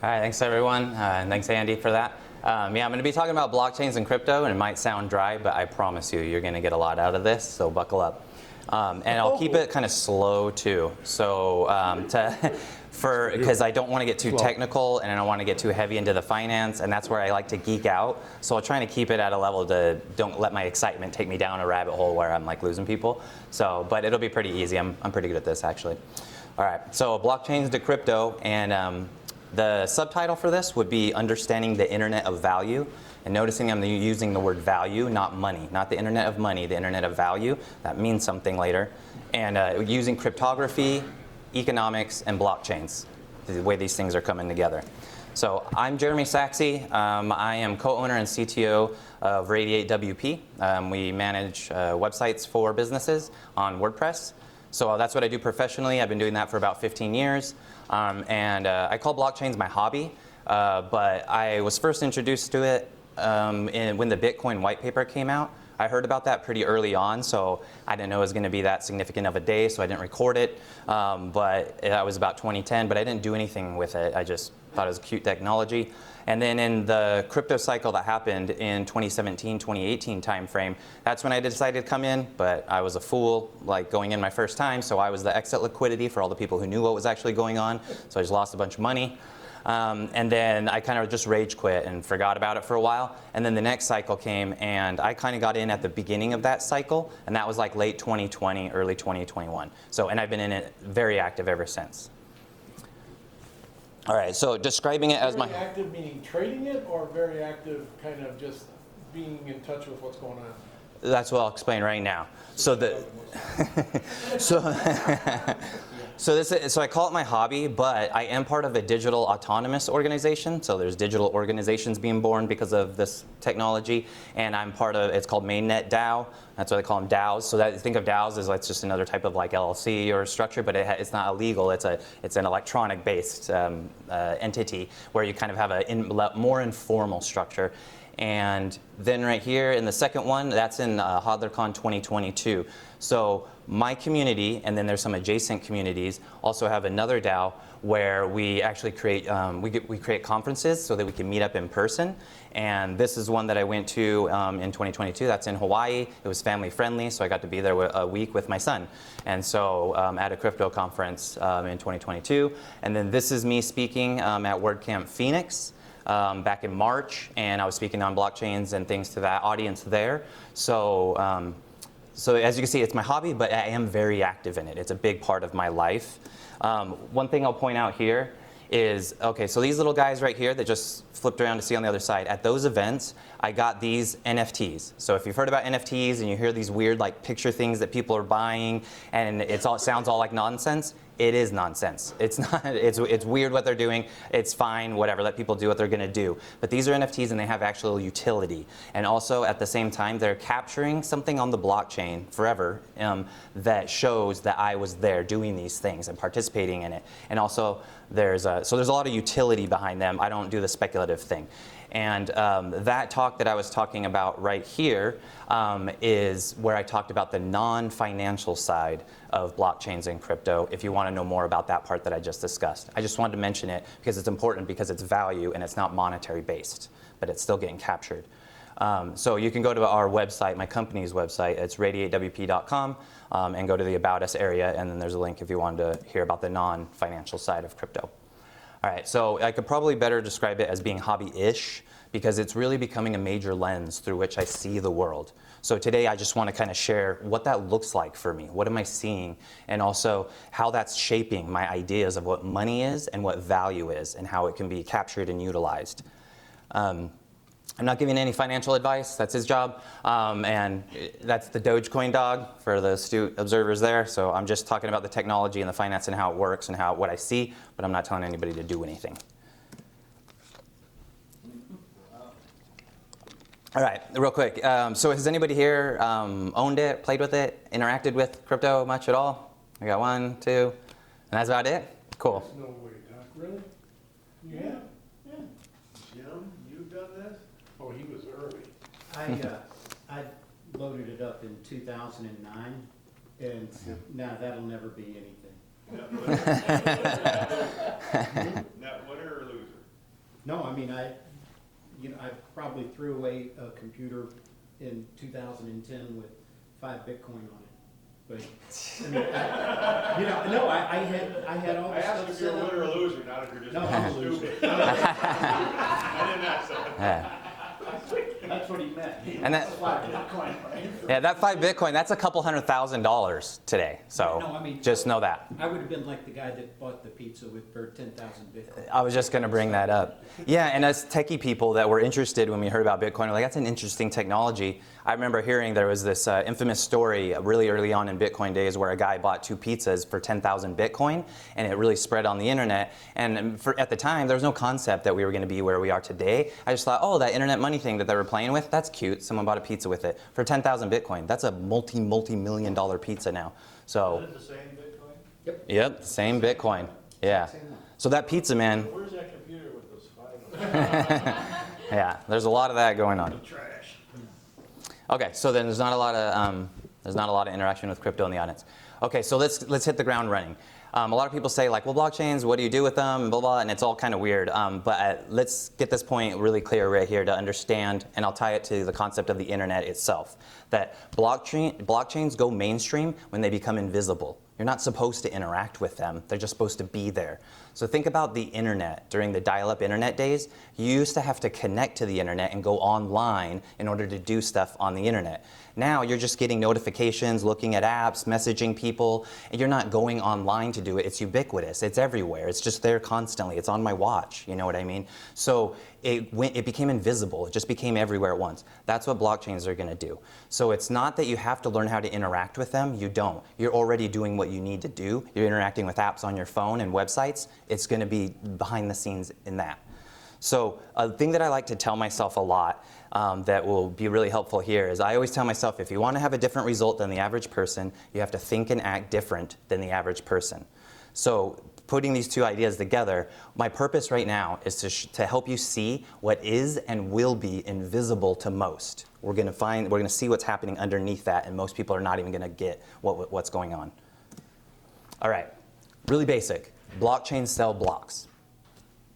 All right, thanks everyone, and thanks Andy for that. Yeah, I'm going to be talking about blockchains and crypto, and it might sound dry, but I promise you're going to get a lot out of this, so buckle up. And I'll keep it kind of slow too, so because I don't want to get too technical and I don't want to get too heavy into the finance, and that's where I like to geek out. So I'll try to keep it at a level to don't let my excitement take me down a rabbit hole where I'm like losing people. So, but it'll be pretty easy. I'm pretty good at this actually. All right, so blockchains to crypto, and the subtitle for this would be Understanding the Internet of Value. And noticing I'm using the word value, not money, not the internet of money, the internet of value. That means something later. And using cryptography, economics, and blockchains, the way these things are coming together. So I'm Jeremy Saxey. I am co-owner and CTO of RadiateWP. We manage websites for businesses on WordPress. So that's what I do professionally. I've been doing that for about 15 years. I call blockchains my hobby, but I was first introduced to it when the Bitcoin white paper came out. I heard about that pretty early on, so I didn't know it was going to be that significant of a day, so I didn't record it. But that was about 2010, but I didn't do anything with it. I just thought it was cute technology. And then in the crypto cycle that happened in 2017, 2018 timeframe, that's when I decided to come in, but I was a fool, like going in my first time, so I was the exit liquidity for all the people who knew what was actually going on, so I just lost a bunch of money. And then I kind of just rage quit and forgot about it for a while. And then the next cycle came, and I kind of got in at the beginning of that cycle, and that was like late 2020, early 2021. So, and I've been in it very active ever since. All right, so describing it as my... Very active meaning trading it, or very active kind of just being in touch with what's going on? That's what I'll explain right now. So so I call it my hobby, but I am part of a digital autonomous organization. So there's digital organizations being born because of this technology, and I'm part of, it's called Mainnet DAO. That's why they call them DAOs. So that, think of DAOs as like just another type of like LLC or structure, but it's not illegal. It's an electronic-based entity where you kind of have a more informal structure. And then right here in the second one, that's in HodlerCon 2022. So my community, and then there's some adjacent communities, also have another DAO where we actually create we create conferences so that we can meet up in person. And this is one that I went to in 2022. That's in Hawaii. It was family friendly, so I got to be there a week with my son. And so at a crypto conference in 2022. And then this is me speaking at WordCamp Phoenix. Back in March, and I was speaking on blockchains and things to that audience there. So, so as you can see, it's my hobby, but I am very active in it. It's a big part of my life. One thing I'll point out here is, okay, so these little guys right here that just flipped around to see on the other side, at those events, I got these NFTs. So if you've heard about NFTs and you hear these weird like picture things that people are buying and it sounds all like nonsense, it is nonsense. It's not, it's weird what they're doing. It's fine, whatever, let people do what they're gonna do. But these are NFTs and they have actual utility. And also at the same time, they're capturing something on the blockchain forever that shows that I was there doing these things and participating in it. And also there's a lot of utility behind them. I don't do the speculative thing. And that talk that I was talking about right here is where I talked about the non-financial side of blockchains and crypto, if you want to know more about that part that I just discussed. I just wanted to mention it because it's important, because it's value and it's not monetary based, but it's still getting captured. So you can go to our website, my company's website, it's radiatewp.com, and go to the About Us area, and then there's a link if you wanted to hear about the non-financial side of crypto. All right, so I could probably better describe it as being hobby-ish, because it's really becoming a major lens through which I see the world. So today I just want to kind of share what that looks like for me. What am I seeing? And also how that's shaping my ideas of what money is and what value is and how it can be captured and utilized. I'm not giving any financial advice, that's his job. And that's the Dogecoin dog for the astute observers there. So I'm just talking about the technology and the finance and how it works and what I see, but I'm not telling anybody to do anything. All right, real quick. So has anybody here owned it, played with it, interacted with crypto much at all? I got 1, 2, and that's about it? Cool. No way, Doc. Really? You have? Yeah. Jim, you've done this? Oh, he was early. I loaded it up in 2009, and now that'll never be anything. Now, winner or loser? No, I mean, I probably threw away a computer in 2010 with 5 Bitcoin on it. But, I mean, I had all I this asked stuff if you're a set up. winner or loser, not if you're just No, I'm a being loser. stupid. I didn't ask that. Yeah. That's what he meant. And that, yeah, that 5 Bitcoin, that's a couple $100,000 today. So No, I mean, just know that. I would have been like the guy that bought the pizza for 10,000 Bitcoin. I was just going to bring that up. Yeah, and as techie people that were interested when we heard about Bitcoin, we're like, that's an interesting technology. I remember hearing there was this infamous story really early on in Bitcoin days where a guy bought 2 pizzas for 10,000 Bitcoin, and it really spread on the internet. And at the time, there was no concept that we were going to be where we are today. I just thought, oh, that internet money thing that they were playing with, that's cute. Someone bought a pizza with it. For 10,000 Bitcoin, that's a multi-million dollar pizza now. So, Is it the same Bitcoin? yep, same Bitcoin. Yeah. So that pizza, man, Where's that computer with those 5? yeah, there's a lot of that going on. Trash. Okay, so then there's not a lot of interaction with crypto in the audience. Okay, so let's hit the ground running. A lot of people say like, well, blockchains, what do you do with them, blah, blah, and it's all kind of weird. But let's get this point really clear right here to understand, and I'll tie it to the concept of the internet itself. That blockchains go mainstream when they become invisible. You're not supposed to interact with them. They're just supposed to be there. So think about the internet. During the dial-up internet days, you used to have to connect to the internet and go online in order to do stuff on the internet. Now you're just getting notifications, looking at apps, messaging people, and you're not going online to do it. It's ubiquitous. It's everywhere. It's just there constantly. It's on my watch. You know what I mean? So it became invisible. It just became everywhere at once. That's what blockchains are going to do. So it's not that you have to learn how to interact with them. You don't. You're already doing what you need to do. You're interacting with apps on your phone and websites. It's going to be behind the scenes in that. So a thing that I like to tell myself a lot that will be really helpful here is I always tell myself, if you want to have a different result than the average person, you have to think and act different than the average person. So putting these two ideas together, my purpose right now is to help you see what is and will be invisible to most. We're going to see what's happening underneath that, and most people are not even going to get what's going on. All right, really basic. Blockchains sell blocks.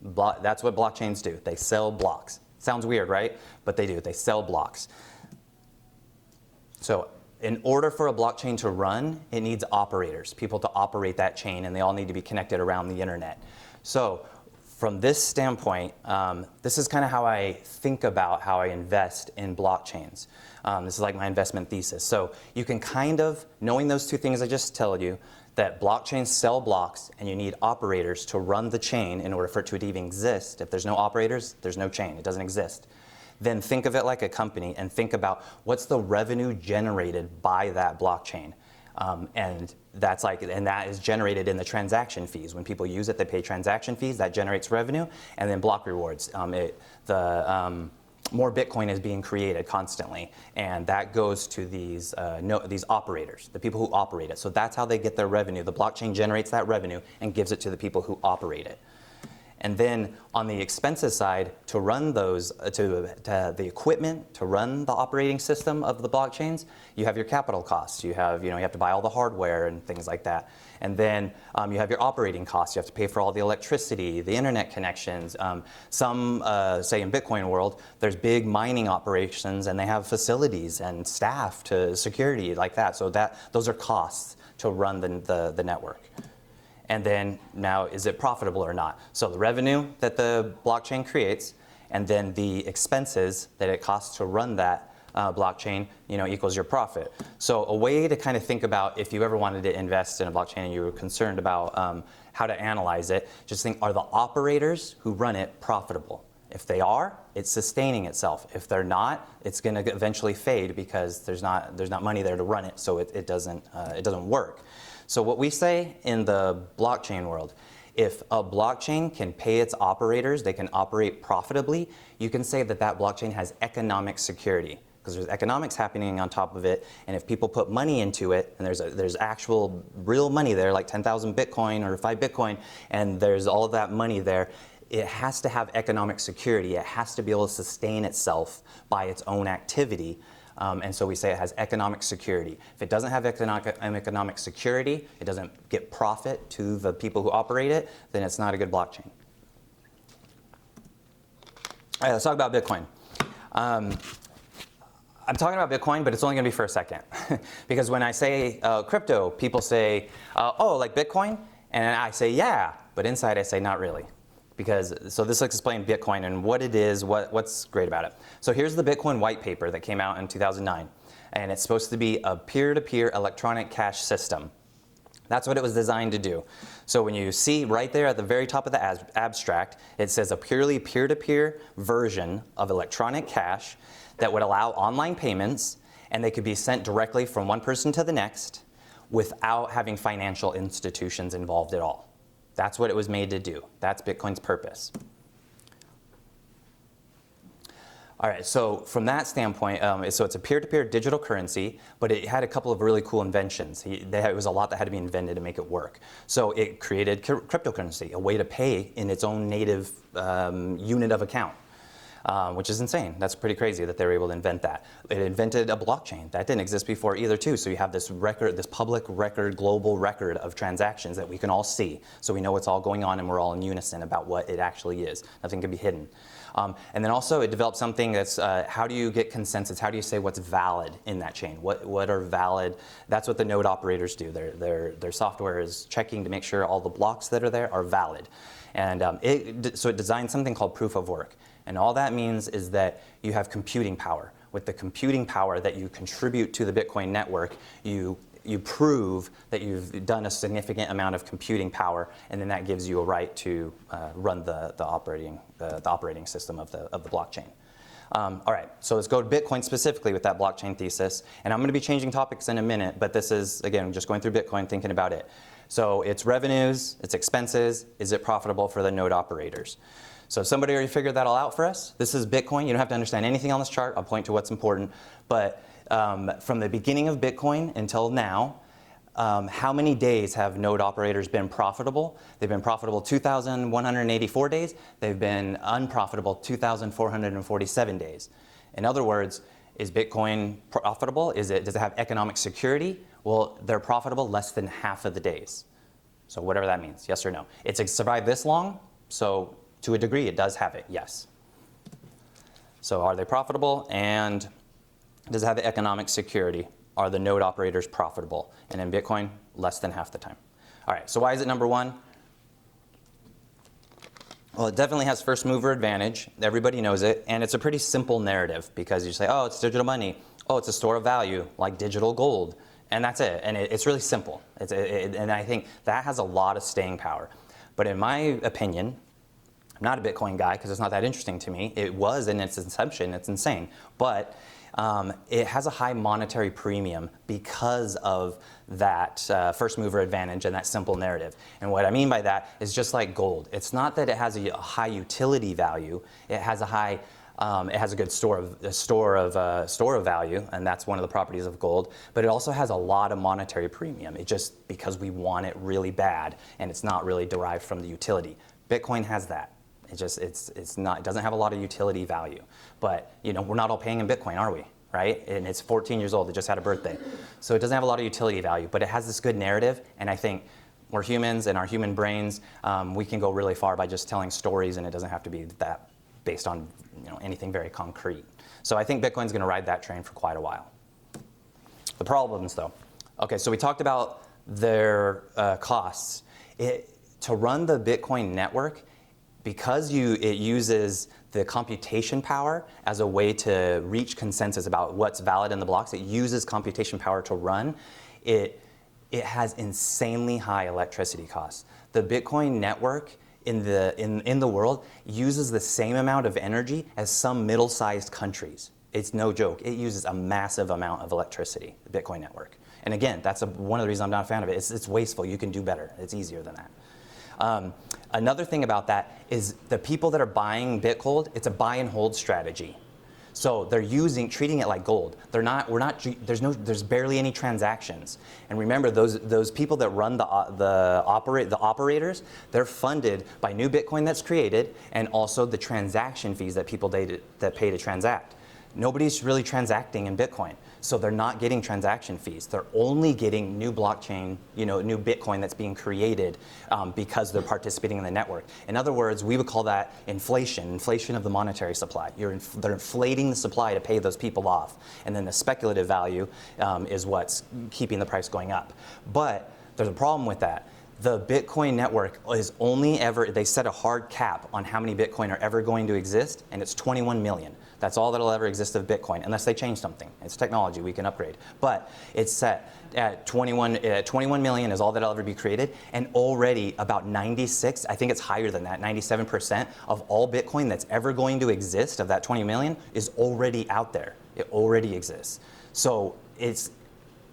That's what blockchains do. They sell blocks. Sounds weird, right? But they do. They sell blocks. So in order for a blockchain to run, it needs operators, people to operate that chain, and they all need to be connected around the internet. So from this standpoint, this is kind of how I think about how I invest in blockchains. This is like my investment thesis. So you can kind of, knowing those two things I just told you, that blockchains sell blocks and you need operators to run the chain in order for it to even exist. If there's no operators, there's no chain. It doesn't exist. Then think of it like a company and think about what's the revenue generated by that blockchain. And that is generated in the transaction fees. When people use it, they pay transaction fees. That generates revenue, and then block rewards. More Bitcoin is being created constantly, and that goes to these operators, the people who operate it. So that's how they get their revenue. The blockchain generates that revenue and gives it to the people who operate it. And then on the expenses side, to run those, to the equipment, to run the operating system of the blockchains, you have your capital costs. You have to buy all the hardware and things like that. And then you have your operating costs. You have to pay for all the electricity, the internet connections. Say in Bitcoin world, there's big mining operations, and they have facilities and staff to security like that. So those are costs to run the network. And then now, is it profitable or not? So the revenue that the blockchain creates, and then the expenses that it costs to run that blockchain, equals your profit. So a way to kind of think about if you ever wanted to invest in a blockchain and you were concerned about how to analyze it, just think, are the operators who run it profitable? If they are, it's sustaining itself. If they're not, it's going to eventually fade because there's not money there to run it, so it doesn't work. So what we say in the blockchain world, if a blockchain can pay its operators, they can operate profitably, you can say that that blockchain has economic security, because there's economics happening on top of it, and if people put money into it, and there's actual real money there, like 10,000 Bitcoin or 5 Bitcoin, and there's all of that money there, it has to have economic security. It has to be able to sustain itself by its own activity. And so we say it has economic security. If it doesn't have economic security, it doesn't get profit to the people who operate it, then it's not a good blockchain. All right, let's talk about Bitcoin. I'm talking about Bitcoin, but it's only going to be for a second. Because when I say crypto, people say, oh, like Bitcoin? And I say, yeah. But inside I say, not really. So this will explain Bitcoin and what it is, what's great about it. So here's the Bitcoin white paper that came out in 2009. And it's supposed to be a peer-to-peer electronic cash system. That's what it was designed to do. So when you see right there at the very top of the abstract, it says a purely peer-to-peer version of electronic cash that would allow online payments, and they could be sent directly from one person to the next without having financial institutions involved at all. That's what it was made to do. That's Bitcoin's purpose. All right, so from that standpoint, so it's a peer-to-peer digital currency, but it had a couple of really cool inventions. It was a lot that had to be invented to make it work. So it created cryptocurrency, a way to pay in its own native unit of account, which is insane. That's pretty crazy that they were able to invent that. It invented a blockchain. That didn't exist before either, too. So you have this record, this public record, global record of transactions that we can all see. So we know what's all going on and we're all in unison about what it actually is. Nothing can be hidden. And then also it developed something that's how do you get consensus? How do you say what's valid in that chain? What are valid? That's what the node operators do. Their software is checking to make sure all the blocks that are there are valid. And so it designed something called proof of work. And all that means is that you have computing power. With the computing power that you contribute to the Bitcoin network, you prove that you've done a significant amount of computing power, and then that gives you a right to run the operating system of the blockchain. All right, so let's go to Bitcoin specifically with that blockchain thesis. And I'm going to be changing topics in a minute, but this is, again, just going through Bitcoin, thinking about it. So it's revenues, it's expenses, is it profitable for the node operators? So somebody already figured that all out for us. This is Bitcoin. You don't have to understand anything on this chart. I'll point to what's important. But from the beginning of Bitcoin until now, how many days have node operators been profitable? They've been profitable 2,184 days. They've been unprofitable 2,447 days. In other words, is Bitcoin profitable? Does it have economic security? Well, they're profitable less than half of the days. So whatever that means, yes or no. It's survived this long, so to a degree, it does have it, yes. So are they profitable, and does it have economic security? Are the node operators profitable? And in Bitcoin, less than half the time. All right, so why is it number one? Well, it definitely has first mover advantage. Everybody knows it, and it's a pretty simple narrative because you say, oh, it's digital money. Oh, it's a store of value, like digital gold. And that's it, and it's really simple. And I think that has a lot of staying power. But in my opinion, I'm not a Bitcoin guy because it's not that interesting to me. It was in its inception, it's insane. But it has a high monetary premium because of that first mover advantage and that simple narrative. And what I mean by that is just like gold. It's not that it has a high utility value. It has a good store of value, and that's one of the properties of gold. But it also has a lot of monetary premium. It just because we want it really bad, and it's not really derived from the utility. Bitcoin has that. It doesn't have a lot of utility value. But we're not all paying in Bitcoin, are we? Right? And it's 14 years old. It just had a birthday. So it doesn't have a lot of utility value, but it has this good narrative. And I think we're humans, and our human brains, we can go really far by just telling stories, and it doesn't have to be that based on anything very concrete. So I think Bitcoin's going to ride that train for quite a while. The problems, though. Okay, so we talked about their costs. To run the Bitcoin network, because it uses the computation power as a way to reach consensus about what's valid in the blocks, it uses computation power to run, it has insanely high electricity costs. The Bitcoin network in the world uses the same amount of energy as some middle-sized countries. It's no joke. It uses a massive amount of electricity, the Bitcoin network. And again, that's one of the reasons I'm not a fan of it. It's wasteful. You can do better. It's easier than that. Another thing about that is the people that are buying Bitcoin, it's a buy and hold strategy. So they're treating it like gold. There's barely any transactions. And remember, those people that run the operators, they're funded by new Bitcoin that's created, and also the transaction fees that people pay to transact. nobody's really transacting in Bitcoin. So they're not getting transaction fees. They're only getting new blockchain, new Bitcoin that's being created because they're participating in the network. In other words, we would call that inflation of the monetary supply. They're inflating the supply to pay those people off. And then the speculative value is what's keeping the price going up. But there's a problem with that. The Bitcoin network is they set a hard cap on how many Bitcoin are ever going to exist, and it's 21 million. That's all that'll ever exist of Bitcoin, unless they change something. It's technology, we can upgrade. But it's set at 21 million is all that'll ever be created, and already about 96, I think it's higher than that, 97% of all Bitcoin that's ever going to exist of that 20 million is already out there. It already exists. So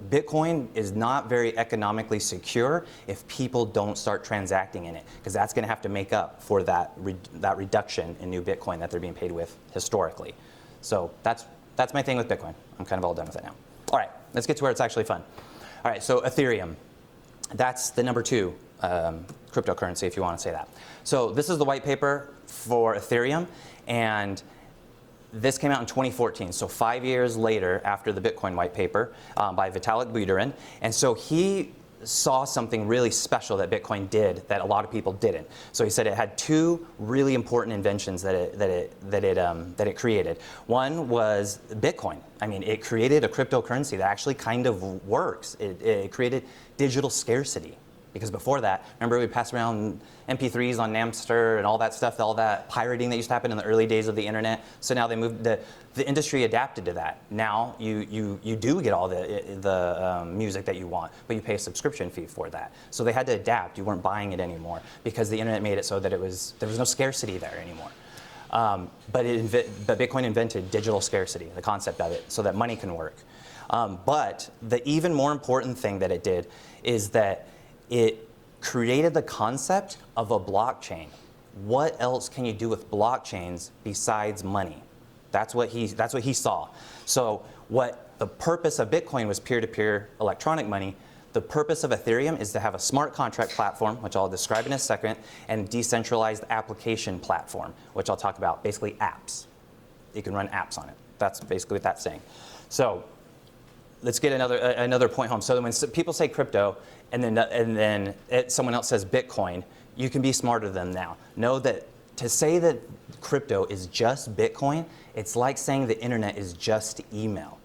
Bitcoin is not very economically secure if people don't start transacting in it, because that's going to have to make up for that reduction in new Bitcoin that they're being paid with historically. So that's my thing with Bitcoin. I'm kind of all done with it now. All right, let's get to where it's actually fun. All right, so Ethereum. That's the number 2 cryptocurrency, if you want to say that. So this is the white paper for Ethereum, and this came out in 2014, so 5 years later after the Bitcoin white paper by Vitalik Buterin. And so he saw something really special that Bitcoin did that a lot of people didn't. So he said it had 2 really important inventions that it created. One was Bitcoin. I mean, it created a cryptocurrency that actually kind of works. It created digital scarcity. Because before that, remember we passed around MP3s on Napster and all that stuff, all that pirating that used to happen in the early days of the internet. So now they moved, the industry adapted to that. Now you do get all the music that you want, but you pay a subscription fee for that. So they had to adapt. You weren't buying it anymore because the internet made it so that there was no scarcity there anymore. But Bitcoin invented digital scarcity, the concept of it, so that money can work. But the even more important thing that it did is that it created the concept of a blockchain. What else can you do with blockchains besides money? That's what he saw. So what the purpose of Bitcoin was peer-to-peer electronic money. The purpose of Ethereum is to have a smart contract platform, which I'll describe in a second, and decentralized application platform, which I'll talk about, basically apps. You can run apps on it. That's basically what that's saying. So let's get another point home. So when people say crypto, and then someone else says Bitcoin, you can be smarter than them now. Know that to say that crypto is just Bitcoin, it's like saying the internet is just email.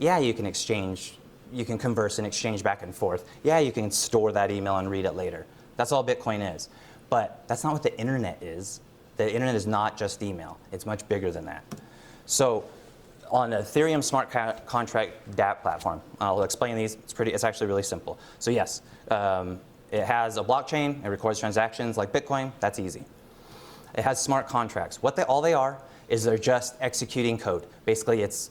Yeah, you can converse and exchange back and forth. Yeah, you can store that email and read it later. That's all Bitcoin is. But that's not what the internet is. The internet is not just email. It's much bigger than that. So on Ethereum smart contract dApp platform, I'll explain these. It's actually really simple. So yes, it has a blockchain. It records transactions like Bitcoin. That's easy. It has smart contracts. All they are is they're just executing code. Basically, it's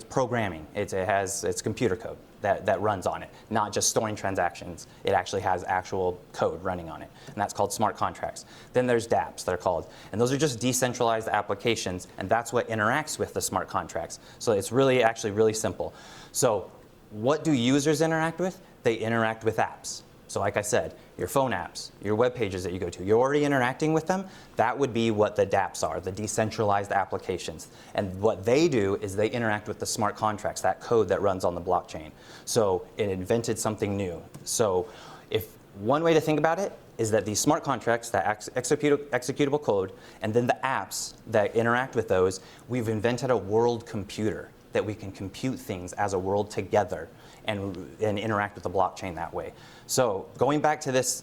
programming. It's computer code that runs on it, not just storing transactions. It actually has actual code running on it, and that's called smart contracts. Then there's dApps, they're called, and those are just decentralized applications, and that's what interacts with the smart contracts. So it's actually really simple. So what do users interact with? They interact with apps. So like I said, your phone apps, your web pages that you go to, you're already interacting with them. That would be what the dApps are, the decentralized applications. And what they do is they interact with the smart contracts, that code that runs on the blockchain. So it invented something new. So if one way to think about it is that these smart contracts, that executable code, and then the apps that interact with those, we've invented a world computer that we can compute things as a world together and interact with the blockchain that way. So going back to this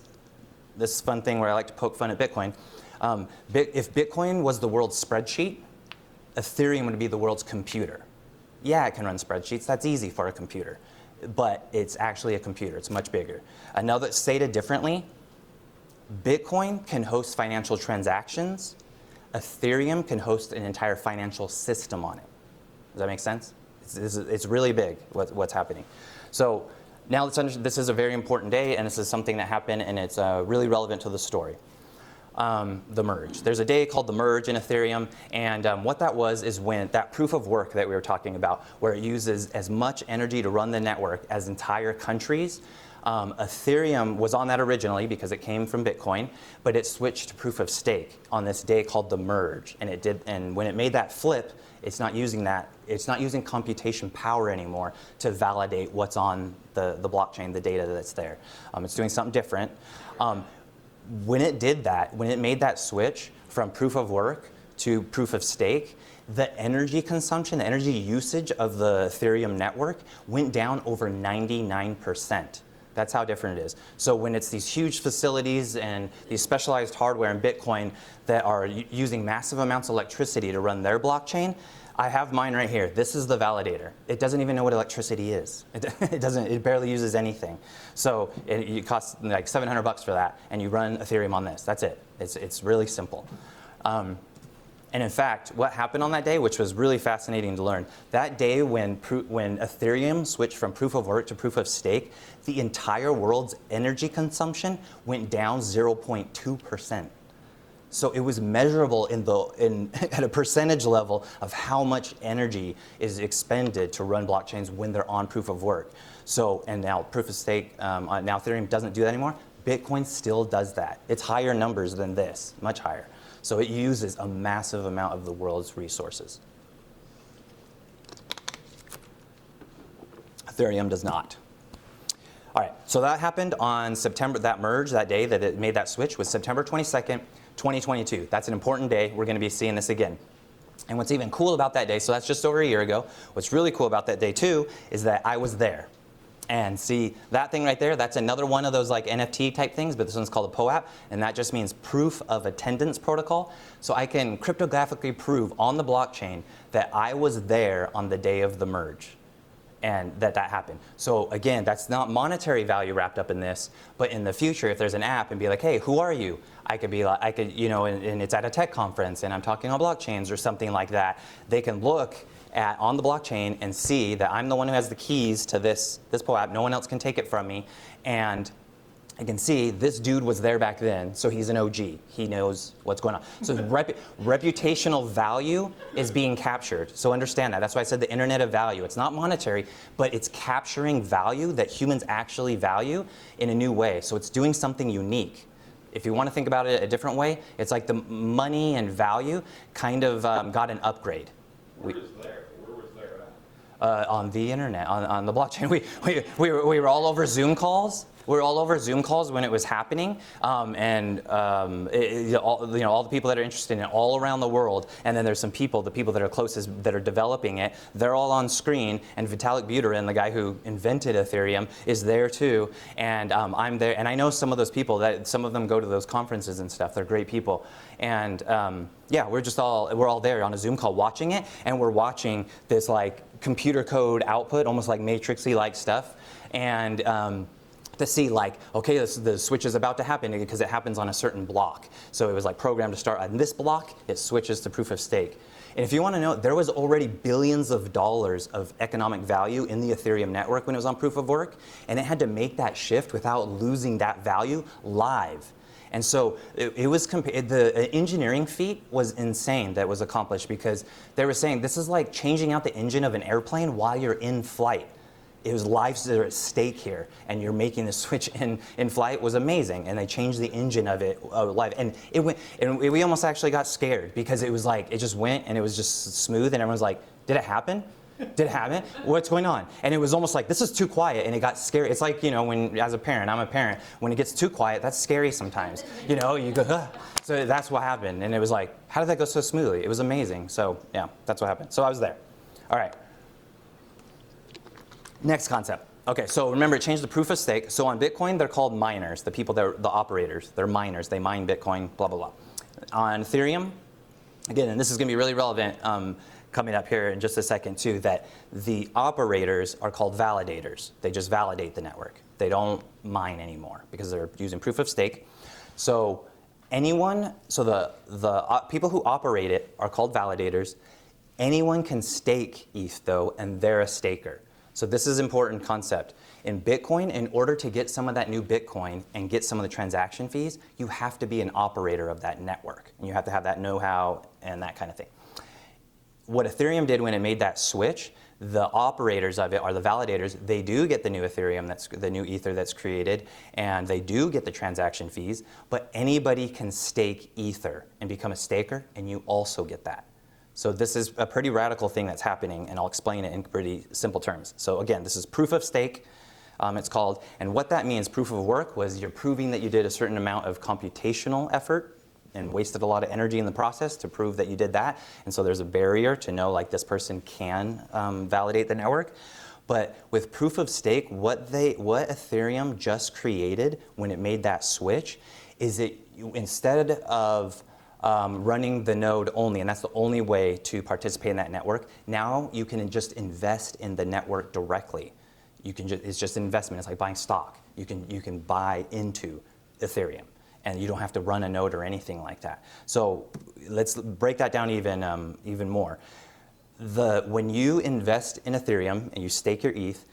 fun thing where I like to poke fun at Bitcoin, if Bitcoin was the world's spreadsheet, Ethereum would be the world's computer. Yeah, it can run spreadsheets. That's easy for a computer. But it's actually a computer. It's much bigger. Another, stated differently, Bitcoin can host financial transactions. Ethereum can host an entire financial system on it. Does that make sense? It's really big what's happening. So now let's understand, this is a very important day, and this is something that happened, and it's really relevant to the story. The merge. There's a day called the merge in Ethereum, and what that was is when that proof of work that we were talking about, where it uses as much energy to run the network as entire countries, Ethereum was on that originally because it came from Bitcoin, but it switched to proof of stake on this day called the merge. And when it made that flip, it's not using computation power anymore to validate what's on the blockchain, the data that's there. It's doing something different. When it did that, when it made that switch from proof of work to proof of stake, the energy consumption, the energy usage of the Ethereum network went down over 99%. That's how different it is. So when it's these huge facilities and these specialized hardware in Bitcoin that are using massive amounts of electricity to run their blockchain, I have mine right here. This is the validator. It doesn't even know what electricity is. It barely uses anything. So it costs like $700 for that, and you run Ethereum on this. That's it. It's really simple. And in fact, what happened on that day, which was really fascinating to learn, that day when Ethereum switched from proof of work to proof of stake, the entire world's energy consumption went down 0.2%. So it was measurable at a percentage level of how much energy is expended to run blockchains when they're on proof of work. So, and now proof of stake, now Ethereum doesn't do that anymore. Bitcoin still does that. It's higher numbers than this, much higher. So it uses a massive amount of the world's resources. Ethereum does not. All right, so that happened on September, that merge, that day that it made that switch was September 22nd, 2022. That's an important day. We're going to be seeing this again. And what's even cool about that day, so that's just over a year ago, what's really cool about that day too is that I was there. And see, that thing right there, that's another one of those like NFT type things, but this one's called a POAP, and that just means proof of attendance protocol. So I can cryptographically prove on the blockchain that I was there on the day of the merge and that happened. So again, that's not monetary value wrapped up in this, but in the future, if there's an app and be like, hey, who are you? I could be like, and it's at a tech conference and I'm talking on blockchains or something like that, they can look on the blockchain and see that I'm the one who has the keys to this POAP. No one else can take it from me. And I can see this dude was there back then, so he's an OG. He knows what's going on. So reputational value is being captured. So understand that. That's why I said the internet of value. It's not monetary, but it's capturing value that humans actually value in a new way. So it's doing something unique. If you want to think about it a different way, it's like the money and value kind of got an upgrade. Where was there at? On the internet, on the blockchain. We were all over Zoom calls. We were all over Zoom calls when it was happening, all the people that are interested in it all around the world. And then there's some people, the people that are closest, that are developing it. They're all on screen, and Vitalik Buterin, the guy who invented Ethereum, is there too. And I'm there, and I know some of those people. That some of them go to those conferences and stuff. They're great people. And yeah, we're all there on a Zoom call watching it, and we're watching this like computer code output, almost like Matrix-y like stuff, and to see like, okay, the switch is about to happen because it happens on a certain block. So it was like programmed to start on this block, it switches to proof of stake. And if you want to know, there was already billions of dollars of economic value in the Ethereum network when it was on proof of work, and it had to make that shift without losing that value live. And so it was the engineering feat was insane that was accomplished, because they were saying this is like changing out the engine of an airplane while you're in flight. It was lives that are at stake here, and you're making the switch in flight was amazing. And they changed the engine of it live, and it went. And we almost actually got scared, because it was like it just went and it was just smooth, and everyone's like, "Did it happen? Did it happen? What's going on?" And it was almost like, this is too quiet, and it got scary. It's like, when as a parent, I'm a parent, when it gets too quiet, that's scary sometimes. You go, ah. So that's what happened, and it was like, how did that go so smoothly? It was amazing. So yeah, that's what happened. So I was there. All right. Next concept. Okay, so remember, it changed the proof of stake. So on Bitcoin, they're called miners. The people that are the operators, they're miners. They mine Bitcoin, blah, blah, blah. On Ethereum, again, and this is going to be really relevant coming up here in just a second too, that the operators are called validators. They just validate the network. They don't mine anymore because they're using proof of stake. So the people who operate it are called validators. Anyone can stake ETH though, and they're a staker. So this is an important concept. In Bitcoin, in order to get some of that new Bitcoin and get some of the transaction fees, you have to be an operator of that network. And you have to have that know-how and that kind of thing. what Ethereum did when it made that switch, the operators of it are the validators. They do get the new Ethereum, that's the new Ether that's created, and they do get the transaction fees, but anybody can stake Ether and become a staker, and you also get that. So this is a pretty radical thing that's happening, and I'll explain it in pretty simple terms. So again, this is proof of stake, it's called, and what that means, proof of work, was you're proving that you did a certain amount of computational effort and wasted a lot of energy in the process to prove that you did that. And so there's a barrier to know like this person can validate the network. But with proof of stake, what Ethereum just created when it made that switch is instead of running the node only, and that's the only way to participate in that network, now you can just invest in the network directly. It's just an investment. It's like buying stock. You can buy into Ethereum, and you don't have to run a node or anything like that. So let's break that down even more. When you invest in Ethereum and you stake your ETH,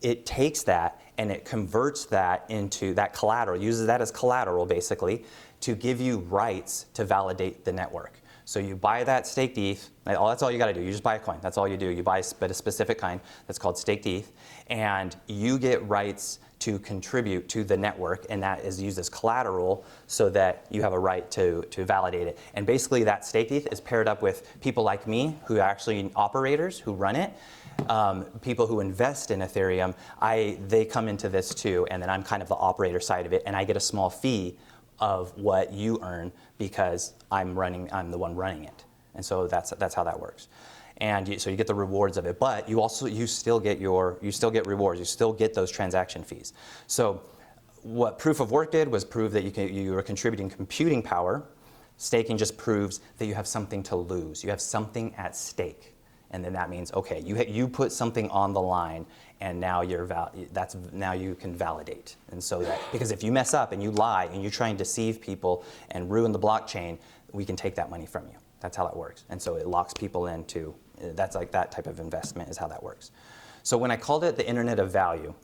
it takes that and it converts that into that collateral, uses that as collateral basically, to give you rights to validate the network. So you buy that staked ETH, that's all you got to do. You just buy a coin. That's all you do. You buy a specific kind that's called staked ETH, and you get rights to contribute to the network, and that is used as collateral so that you have a right to validate it. And basically that staked ETH is paired up with people like me who are actually operators who run it, people who invest in Ethereum. They come into this too, and then I'm kind of the operator side of it, and I get a small fee of what you earn because I'm the one running it. And so that's how that works. And so you get the rewards of it, but you still get rewards. You still get those transaction fees. So what proof of work did was prove that you are contributing computing power. Staking just proves that you have something to lose. You have something at stake. And then that means, okay, you put something on the line, and now now you can validate. And so because if you mess up and you lie and you try and deceive people and ruin the blockchain, we can take that money from you. That's how that works. And so it locks people into, that's like that type of investment is how that works. So when I called it the Internet of Value,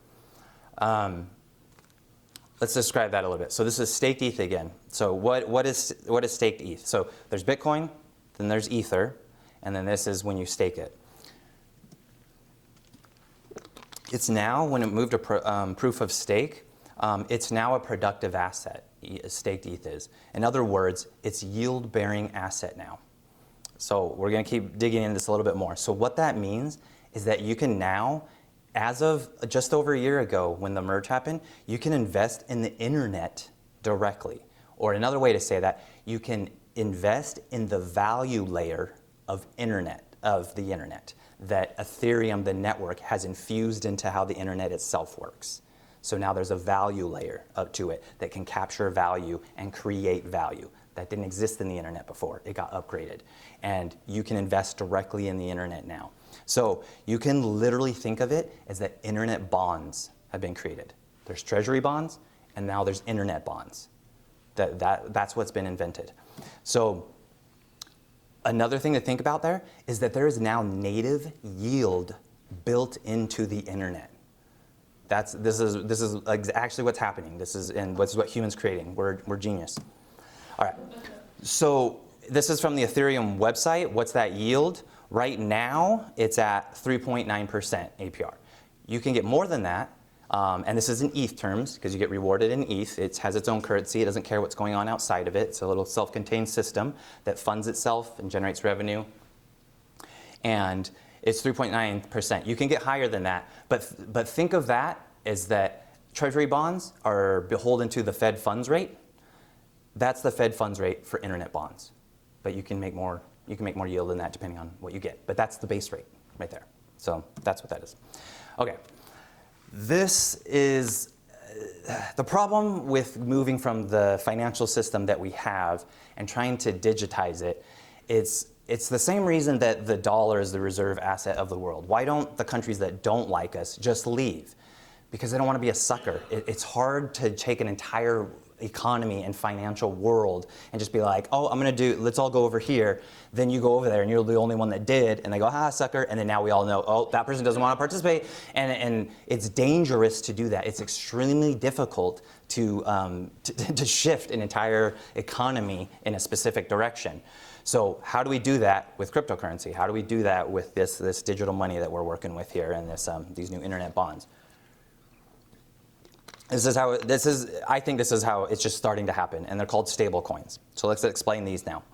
let's describe that a little bit. So this is staked ETH again. So what is staked ETH? So there's Bitcoin, then there's Ether, and then this is when you stake it. It's now, when it moved to proof of stake, it's now a productive asset, staked ETH is. In other words, it's yield-bearing asset now. So we're going to keep digging into this a little bit more. So what that means is that you can now, as of just over a year ago when the merge happened, you can invest in the internet directly. Or another way to say that, you can invest in the value layer of the internet that Ethereum, the network, has infused into how the internet itself works. So now there's a value layer up to it that can capture value and create value. That didn't exist in the internet before. It got upgraded. And you can invest directly in the internet now. So you can literally think of it as that internet bonds have been created. There's treasury bonds, and now there's internet bonds. That's what's been invented. So another thing to think about there is that there is now native yield built into the internet. This is actually what's happening. This is what humans creating. We're genius. All right. So this is from the Ethereum website. What's that yield? Right now, it's at 3.9% APR. You can get more than that, and this is in ETH terms because you get rewarded in ETH. It has its own currency. It doesn't care what's going on outside of it. It's a little self-contained system that funds itself and generates revenue. And it's 3.9%. You can get higher than that, but think of that as that treasury bonds are beholden to the Fed funds rate. That's the Fed funds rate for internet bonds, but you can make more yield than that depending on what you get. But that's the base rate right there. So that's what that is. Okay, this is the problem with moving from the financial system that we have and trying to digitize it. It's the same reason that the dollar is the reserve asset of the world. Why don't the countries that don't like us just leave? Because they don't want to be a sucker. It's hard to take an entire economy and financial world and just be like, oh, let's all go over here. Then you go over there and you're the only one that did. And they go, ha, sucker. And then now we all know, oh, that person doesn't want to participate. And it's dangerous to do that. It's extremely difficult to shift an entire economy in a specific direction. So how do we do that with cryptocurrency? How do we do that with this digital money that we're working with here and these new internet bonds? I think this is how it's just starting to happen, and they're called stablecoins. So let's explain these now.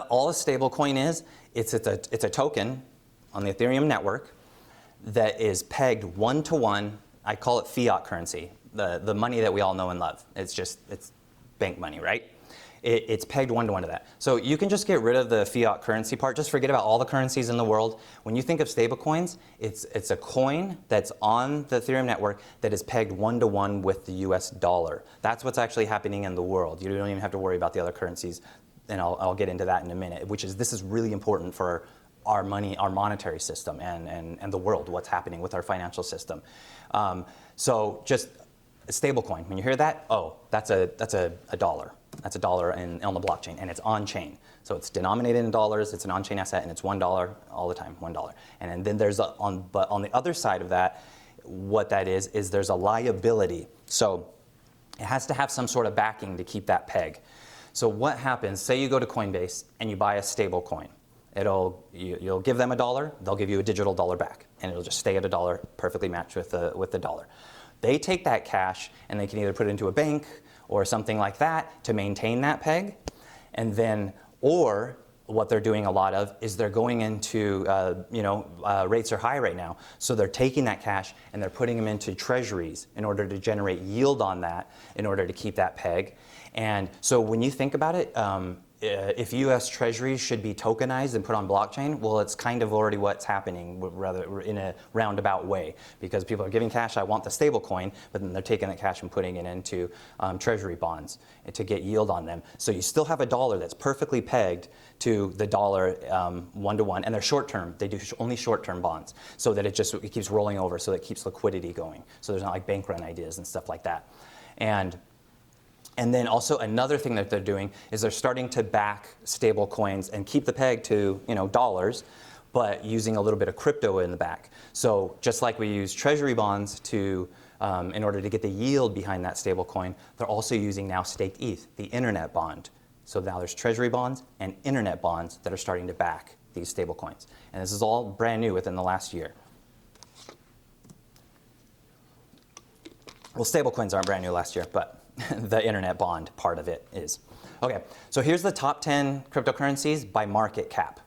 All a stablecoin is, it's a token on the Ethereum network that is pegged one-to-one. I call it fiat currency, the money that we all know and love. It's bank money, right? It's pegged one-to-one to that. So you can just get rid of the fiat currency part. Just forget about all the currencies in the world. When you think of stablecoins, it's a coin that's on the Ethereum network that is pegged one-to-one with the US dollar. That's what's actually happening in the world. You don't even have to worry about the other currencies, and I'll get into that in a minute, this is really important for our money, our monetary system, and the world, what's happening with our financial system. So just a stablecoin, when you hear that, oh, that's a dollar. That's a dollar on the blockchain, and it's on-chain. So it's denominated in dollars, it's an on-chain asset, and it's $1 all the time, $1. And then there's but on the other side of that, what that is there's a liability. So it has to have some sort of backing to keep that peg. So what happens, say you go to Coinbase and you buy a stable coin. You'll give them $1, they'll give you a digital dollar back, and it'll just stay at $1, perfectly matched with the dollar. They take that cash and they can either put it into a bank or something like that to maintain that peg, and then, or what they're doing a lot of is they're going into, rates are high right now, so they're taking that cash and they're putting them into treasuries in order to generate yield on that, in order to keep that peg. And so when you think about it, if U.S. Treasuries should be tokenized and put on blockchain, well, it's kind of already what's happening, rather in a roundabout way, because people are giving cash, I want the stable coin, but then they're taking that cash and putting it into treasury bonds to get yield on them. So you still have a dollar that's perfectly pegged to the dollar one-to-one, and they're short-term. They do only short-term bonds, so that it keeps rolling over, so it keeps liquidity going. So there's not like bank run ideas and stuff like that. And then also another thing that they're doing is they're starting to back stable coins and keep the peg to dollars, but using a little bit of crypto in the back. So just like we use treasury bonds to in order to get the yield behind that stable coin, they're also using now staked ETH, the internet bond. So now there's treasury bonds and internet bonds that are starting to back these stable coins. And this is all brand new within the last year. Well, stable coins aren't brand new last year, but the internet bond part of it is. Okay, so here's the top 10 cryptocurrencies by market cap.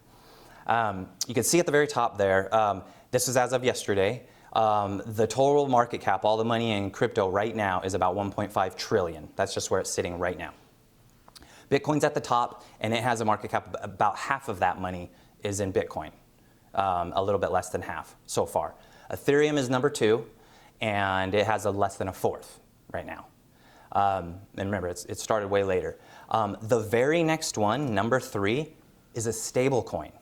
You can see at the very top there, this is as of yesterday. The total market cap, all the money in crypto right now, is about 1.5 trillion. That's just where it's sitting right now. Bitcoin's at the top, and it has a market cap, about half of that money is in Bitcoin, a little bit less than half so far. Ethereum is number 2, and it has less than a fourth right now. And remember, it started way later. The very next one, number 3, is a stable coin.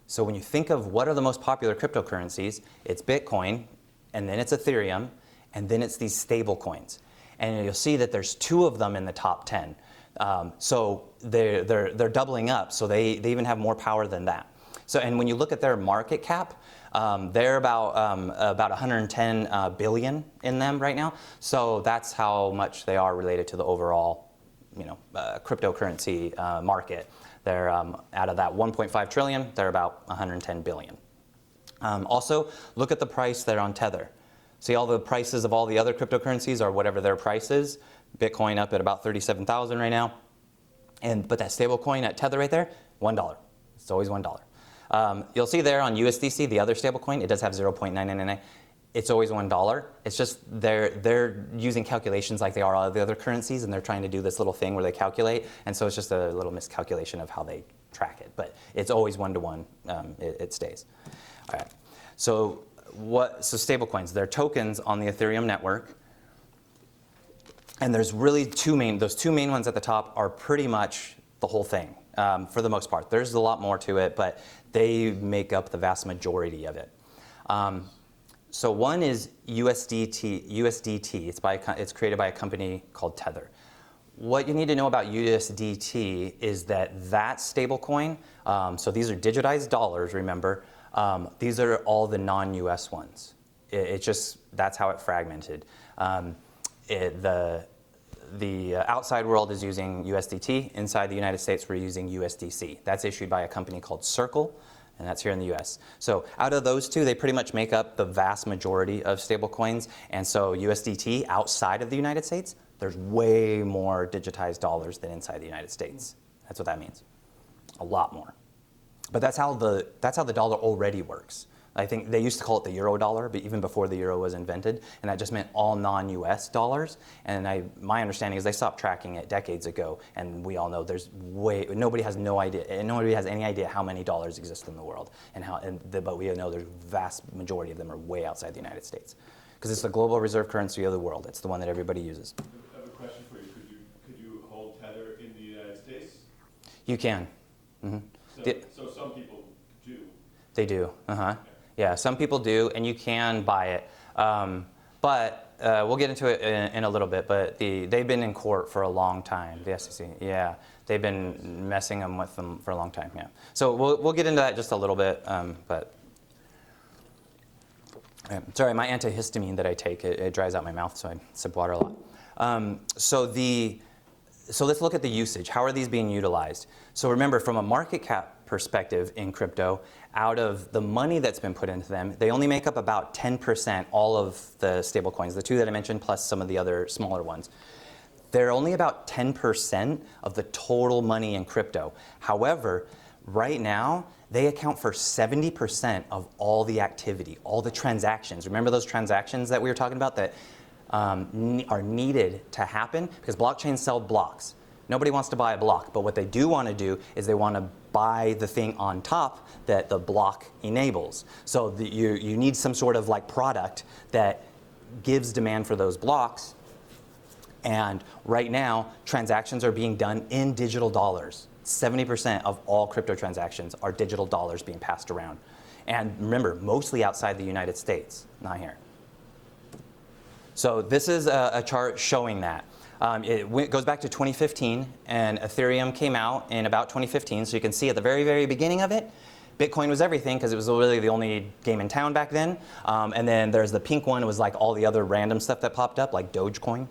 So when you think of what are the most popular cryptocurrencies, it's Bitcoin, and then it's Ethereum, and then it's these stable coins. And you'll see that there's 2 of them in the top 10. So they're doubling up, so they even have more power than that. So, and when you look at their market cap, they're about 110 billion in them right now. So that's how much they are related to the overall, cryptocurrency market. They're out of that 1.5 trillion, they're about 110 billion. Also, look at the price there on Tether. See all the prices of all the other cryptocurrencies are whatever their price is. Bitcoin up at about 37,000 right now, but that stable coin at Tether right there, $1. It's always $1. You'll see there on USDC, the other stablecoin, it does have 0.9999. It's always $1. It's just they're using calculations like they are all the other currencies, and they're trying to do this little thing where they calculate, and so it's just a little miscalculation of how they track it. But it's always one-to-one. It stays. All right. So stablecoins, they're tokens on the Ethereum network, and there's really those two main ones at the top are pretty much the whole thing. For the most part. There's a lot more to it, but they make up the vast majority of it. So one is USDT. It's created by a company called Tether. What you need to know about USDT is that stablecoin, so these are digitized dollars, remember, these are all the non-US ones. That's how it fragmented. the outside world is using USDT. Inside the United States, we're using USDC. That's issued by a company called Circle, and that's here in the US. So out of those two, they pretty much make up the vast majority of stablecoins. And so USDT outside of the United States, there's way more digitized dollars than inside the United States. That's what that means. A lot more. But that's how the dollar already works. I think they used to call it the euro dollar, but even before the euro was invented, and that just meant all non-US dollars. And my understanding is they stopped tracking it decades ago, and we all know nobody has no idea, and nobody has any idea how many dollars exist in the world, but we know there's vast majority of them are way outside the United States, because it's the global reserve currency of the world. It's the one that everybody uses. I have a question for you. Could you hold Tether in the United States? You can. Mm-hmm. So some people do. They do. Uh-huh. Yeah, some people do, and you can buy it. But we'll get into it in a little bit, but they've been in court for a long time, the SEC. Yeah, they've been messing with them for a long time, yeah. So we'll get into that just a little bit, sorry, my antihistamine that I take, it dries out my mouth, so I sip water a lot. So let's look at the usage. How are these being utilized? So remember, from a market cap perspective in crypto, out of the money that's been put into them, they only make up about 10%, all of the stable coins, the two that I mentioned, plus some of the other smaller ones. They're only about 10% of the total money in crypto. However, right now, they account for 70% of all the activity, all the transactions. Remember those transactions that we were talking about that are needed to happen? Because blockchains sell blocks. Nobody wants to buy a block, but what they do want to do is they want to buy the thing on top that the block enables. So you need some sort of like product that gives demand for those blocks. And right now, transactions are being done in digital dollars. 70% of all crypto transactions are digital dollars being passed around. And remember, mostly outside the United States, not here. So this is a chart showing that. It goes back to 2015, and Ethereum came out in about 2015. So you can see at the very, very beginning of it, Bitcoin was everything because it was really the only game in town back then. And then there's the pink one. It was like all the other random stuff that popped up, like Dogecoin.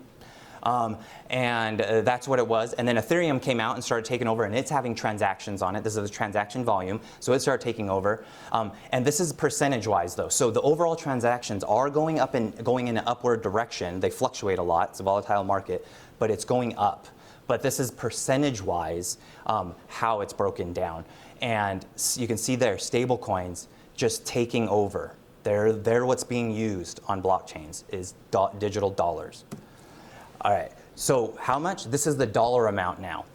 That's what it was. And then Ethereum came out and started taking over, and it's having transactions on it. This is the transaction volume. So it started taking over. And this is percentage-wise, though. So the overall transactions are going up and going in an upward direction. They fluctuate a lot. It's a volatile market, but it's going up. But this is percentage-wise how it's broken down. And you can see there, stable coins just taking over. They're what's being used on blockchains is digital dollars. All right, so how much? This is the dollar amount now.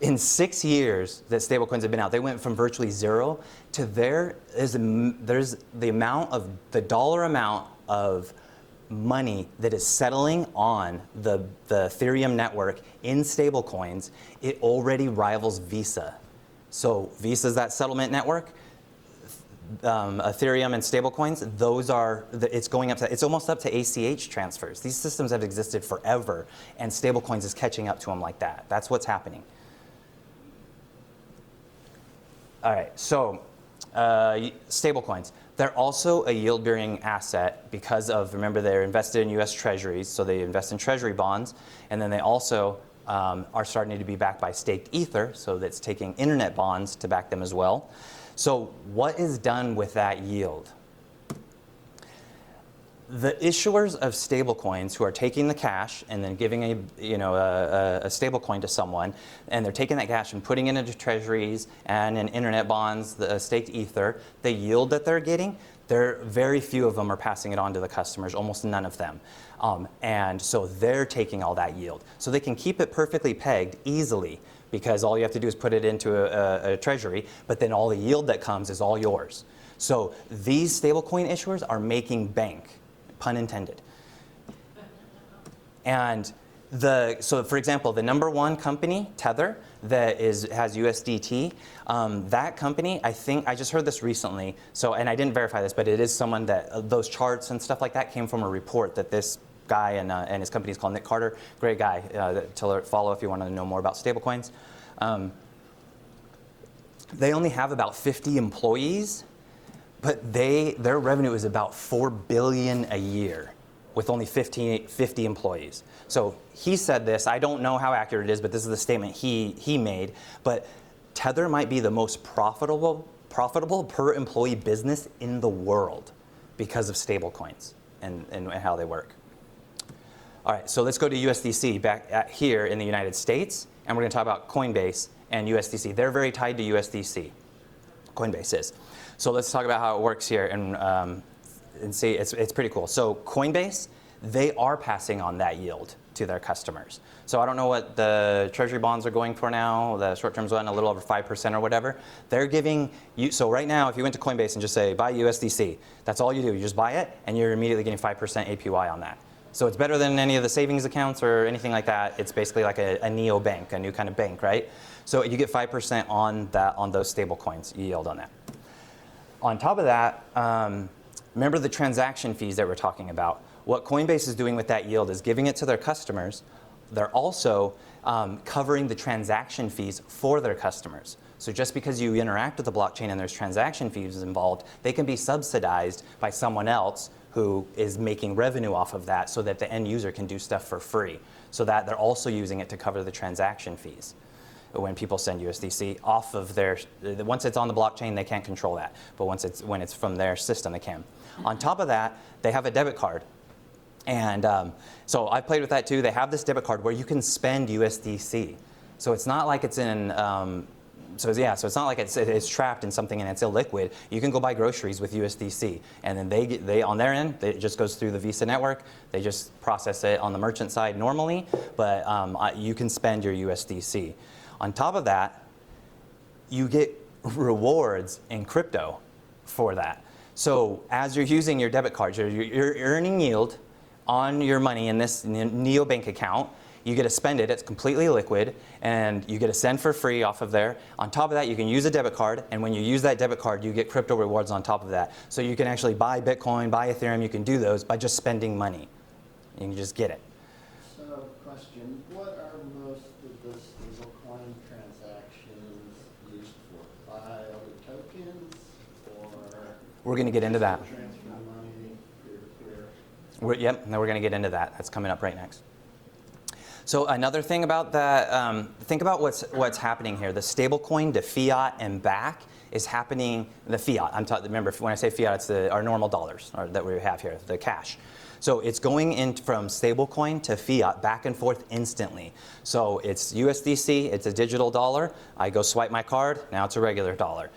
In 6 years that stablecoins have been out, they went from virtually zero to there's the amount of the dollar amount of money that is settling on the Ethereum network in stablecoins. It already rivals Visa. So Visa is that settlement network. Ethereum and stablecoins, it's going up to, it's almost up to ACH transfers. These systems have existed forever, and stablecoins is catching up to them like that. That's what's happening. All right, so stablecoins. They're also a yield-bearing asset because of, remember, they're invested in US Treasuries, so they invest in Treasury bonds, and then they also are starting to be backed by staked Ether, so that's taking internet bonds to back them as well. So what is done with that yield? The issuers of stablecoins who are taking the cash and then giving a stablecoin to someone, and they're taking that cash and putting it into treasuries and in internet bonds, the staked Ether, the yield that they're getting, very few of them are passing it on to the customers, almost none of them. And so they're taking all that yield. So they can keep it perfectly pegged easily, because all you have to do is put it into a treasury, but then all the yield that comes is all yours. So these stablecoin issuers are making bank, pun intended. And so for example, the number one company, Tether, that has USDT, that company, I think, I just heard this recently, and I didn't verify this, but it is someone that, those charts and stuff like that came from a report that this guy and his company is called Nick Carter. Great guy to follow if you want to know more about stablecoins. They only have about 50 employees, but their revenue is about $4 billion a year. with only 50 employees. So he said this, I don't know how accurate it is, but this is the statement he made, but Tether might be the most profitable per employee business in the world because of stablecoins and how they work. All right, so let's go to USDC back here in the United States, and we're gonna talk about Coinbase and USDC. They're very tied to USDC, Coinbase is. So let's talk about how it works here and see, it's pretty cool. So Coinbase, they are passing on that yield to their customers. So I don't know what the treasury bonds are going for now. The short term's going a little over 5% or whatever. They're giving you, so right now, if you went to Coinbase and just say, buy USDC, that's all you do. You just buy it, and you're immediately getting 5% APY on that. So it's better than any of the savings accounts or anything like that. It's basically like a neo-bank, a new kind of bank, right? So you get 5% on those stable coins, yield on that. On top of that, remember the transaction fees that we're talking about. What Coinbase is doing with that yield is giving it to their customers. They're also covering the transaction fees for their customers. So just because you interact with the blockchain and there's transaction fees involved, they can be subsidized by someone else who is making revenue off of that so that the end user can do stuff for free. So that they're also using it to cover the transaction fees. When people send USDC off of their, once it's on the blockchain, they can't control that. But when it's from their system, they can. On top of that, they have a debit card. And so I played with that too. They have this debit card where you can spend USDC. So it's not like it's in, so it's not like it's trapped in something and it's illiquid. You can go buy groceries with USDC. And then they on their end, it just goes through the Visa network. They just process it on the merchant side normally, but you can spend your USDC. On top of that, you get rewards in crypto for that. So as you're using your debit cards, you're earning yield on your money in this neobank account. You get to spend it, it's completely liquid, and you get to send for free off of there. On top of that, you can use a debit card, and when you use that debit card, you get crypto rewards on top of that. So you can actually buy Bitcoin, buy Ethereum, you can do those by just spending money. You can just get it. So, question, what are most of the stablecoin transactions used for? Buy other tokens, or? We're gonna get into that. Transfer money, peer-to-peer? Yep, we're gonna get into that. That's coming up right next. So another thing about that, think about what's happening here. The stablecoin to fiat and back is happening, the fiat, remember when I say fiat, it's our normal dollars that we have here, the cash. So it's going in from stablecoin to fiat back and forth instantly. So it's USDC, it's a digital dollar. I go swipe my card, now it's a regular dollar.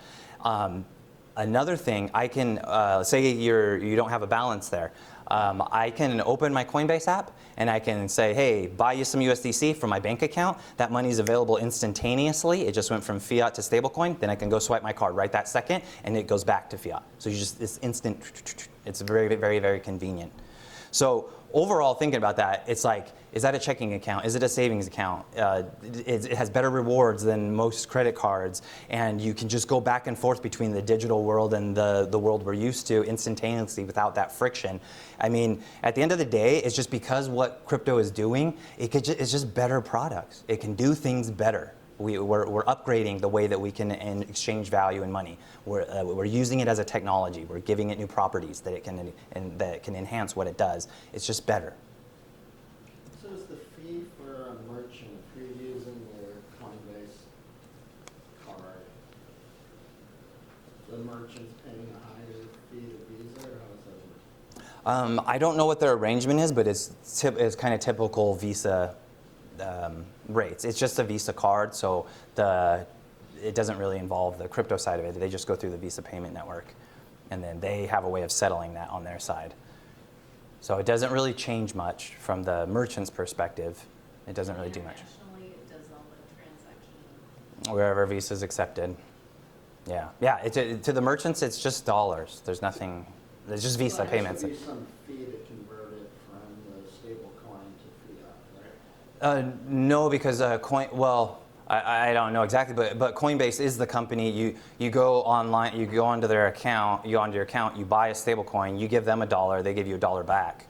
Another thing, I can, say you don't have a balance there. I can open my Coinbase app and I can say, hey, buy you some USDC from my bank account. That money is available instantaneously. It just went from fiat to stablecoin. Then I can go swipe my card right that second and it goes back to fiat. So it's instant. It's very, very, very convenient. So overall, thinking about that, it's like, is that a checking account? Is it a savings account? It has better rewards than most credit cards, and you can just go back and forth between the digital world and the world we're used to instantaneously without that friction. I mean, at the end of the day, it's just because what crypto is doing, it's just better products. It can do things better. We're upgrading the way that we can exchange value and money. We're using it as a technology. We're giving it new properties that it can that can enhance what it does. It's just better. So is the fee for a merchant, if you're using their Coinbase card, the merchant's paying a higher fee to Visa, or how does that work? I don't know what their arrangement is, but it's kind of typical Visa rates. It's just a Visa card, so it doesn't really involve the crypto side of it. They just go through the Visa payment network, and then they have a way of settling that on their side. So it doesn't really change much from the merchant's perspective. It doesn't really do much. Internationally, it does all the transactions. Wherever Visa is accepted. Yeah. To the merchants, it's just dollars. There's nothing. There's just Visa Well, payments. There should be some fee to convert it from the stable coin to fiat, right? No, because I don't know exactly, but Coinbase is the company. You go online, you go onto their account, you buy a stable coin, you give them $1, they give you $1 back,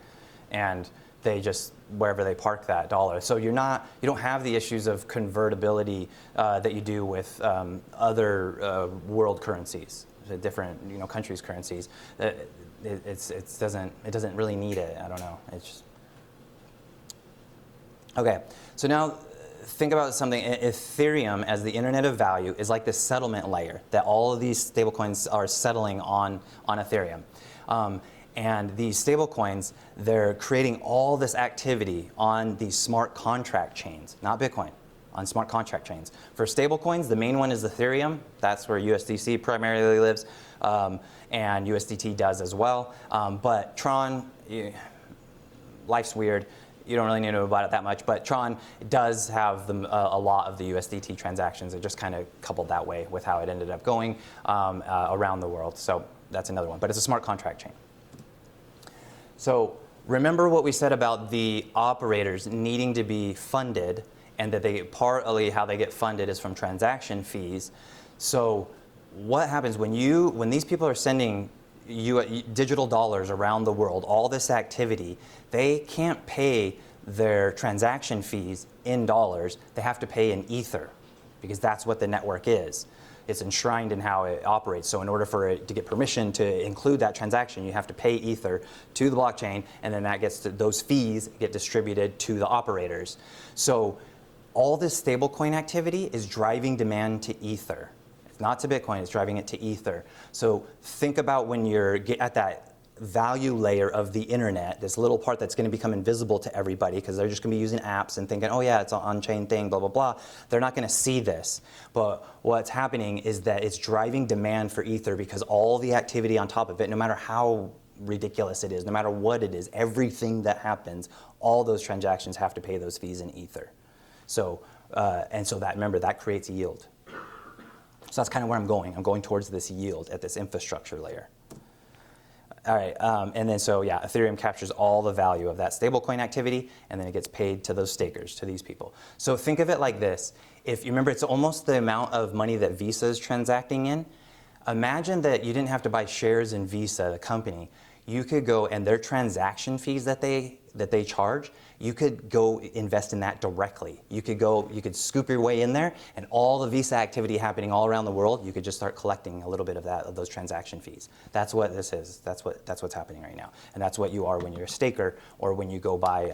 and they just wherever they park that dollar. So you don't have the issues of convertibility that you do with other world currencies, the different countries' currencies. It doesn't really need it. I don't know. It's just okay. So now think about something. Ethereum as the internet of value is like this settlement layer that all of these stablecoins are settling on Ethereum. And these stablecoins, they're creating all this activity on these smart contract chains, not Bitcoin, on smart contract chains. For stablecoins, the main one is Ethereum. That's where USDC primarily lives, and USDT does as well. But Tron, life's weird. You don't really need to know about it that much, but Tron does have a lot of the USDT transactions. It just kind of coupled that way with how it ended up going around the world. So that's another one, but it's a smart contract chain. So remember what we said about the operators needing to be funded, and that partly how they get funded is from transaction fees. So what happens when these people are sending digital dollars around the world, all this activity, they can't pay their transaction fees in dollars. They have to pay in Ether, because that's what the network is. It's enshrined in how it operates. So in order for it to get permission to include that transaction, you have to pay Ether to the blockchain, and then those fees get distributed to the operators. So all this stablecoin activity is driving demand to Ether. It's not to Bitcoin, it's driving it to Ether. So think about when you're at that value layer of the internet, this little part that's going to become invisible to everybody because they're just going to be using apps and thinking, oh yeah, it's an on-chain thing, blah, blah, blah. They're not going to see this. But what's happening is that it's driving demand for Ether because all the activity on top of it, no matter how ridiculous it is, no matter what it is, everything that happens, all those transactions have to pay those fees in Ether. So, remember, that creates yield. So that's kind of where I'm going. I'm going towards this yield at this infrastructure layer. All right, and then Ethereum captures all the value of that stablecoin activity, and then it gets paid to those stakers, to these people. So think of it like this. If you remember, it's almost the amount of money that Visa is transacting in. Imagine that you didn't have to buy shares in Visa, the company. You could go, and their transaction fees that they charge, you could go invest in that directly. You could scoop your way in there, and all the Visa activity happening all around the world, you could just start collecting a little bit of those transaction fees. That's what this is. That's what's happening right now, and that's what you are when you're a staker, or when you go buy,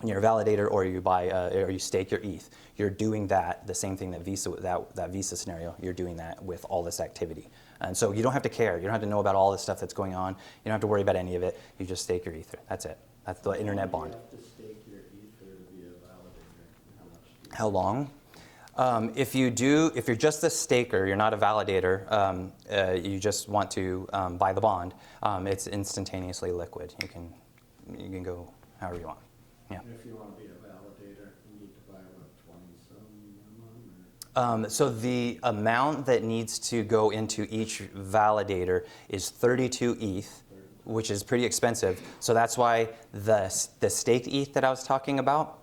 you're a validator, or you buy, or you stake your ETH. You're doing the same thing that Visa scenario. You're doing that with all this activity. And so you don't have to care. You don't have to know about all this stuff that's going on. You don't have to worry about any of it. You just stake your Ether. That's it. That's the internet bond. You have to stake your Ether to be a validator. How much do you How long? If you're just a staker, you're not a validator, you just want to buy the bond, it's instantaneously liquid. You can go however you want. Yeah. And if you want to be a validator, you need to buy, 20-some minimum? So the amount that needs to go into each validator is 32 ETH, which is pretty expensive. So that's why the staked ETH that I was talking about,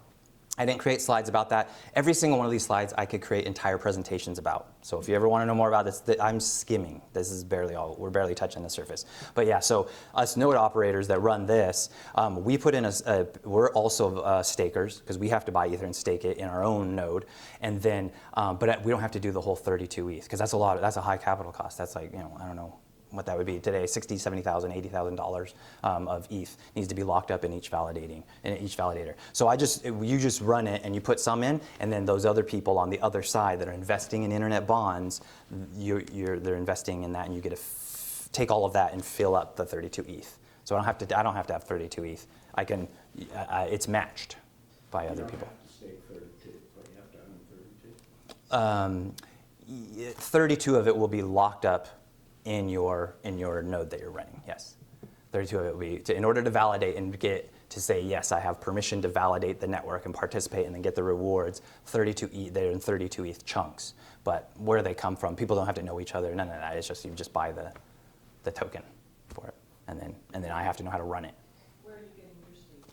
I didn't create slides about that. Every single one of these slides I could create entire presentations about. So if you ever want to know more about this, I'm skimming. This is we're barely touching the surface. But yeah, so us node operators that run this, we put in we're also stakers because we have to buy Ether and stake it in our own node. And then, but we don't have to do the whole 32 ETH because that's a high capital cost. That's like, I don't know what that would be today, $60,000, $70,000, $80,000 of ETH needs to be locked up in each validator. So you just run it and you put some in, and then those other people on the other side that are investing in internet bonds, they're investing in that, and you get to take all of that and fill up the 32 ETH. So I don't have to have 32 ETH. I can. It's matched by other people. You don't have to stake 32, but you have to own 32. 32 of it will be locked up in your node that you're running, yes. 32 of it will be, in order to validate and get to say, yes, I have permission to validate the network and participate and then get the rewards, 32 ETH, they're in 32 ETH chunks. But where they come from, people don't have to know each other, none of that. It's just, you just buy the token for it. And then I have to know how to run it. Where are you getting your stake?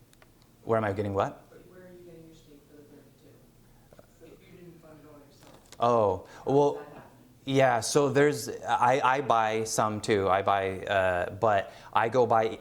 Where am I getting what? Where are you getting your stake for the 32? If you didn't fund it all yourself. Oh, well, Yeah, so I buy some too. I buy, but I go buy,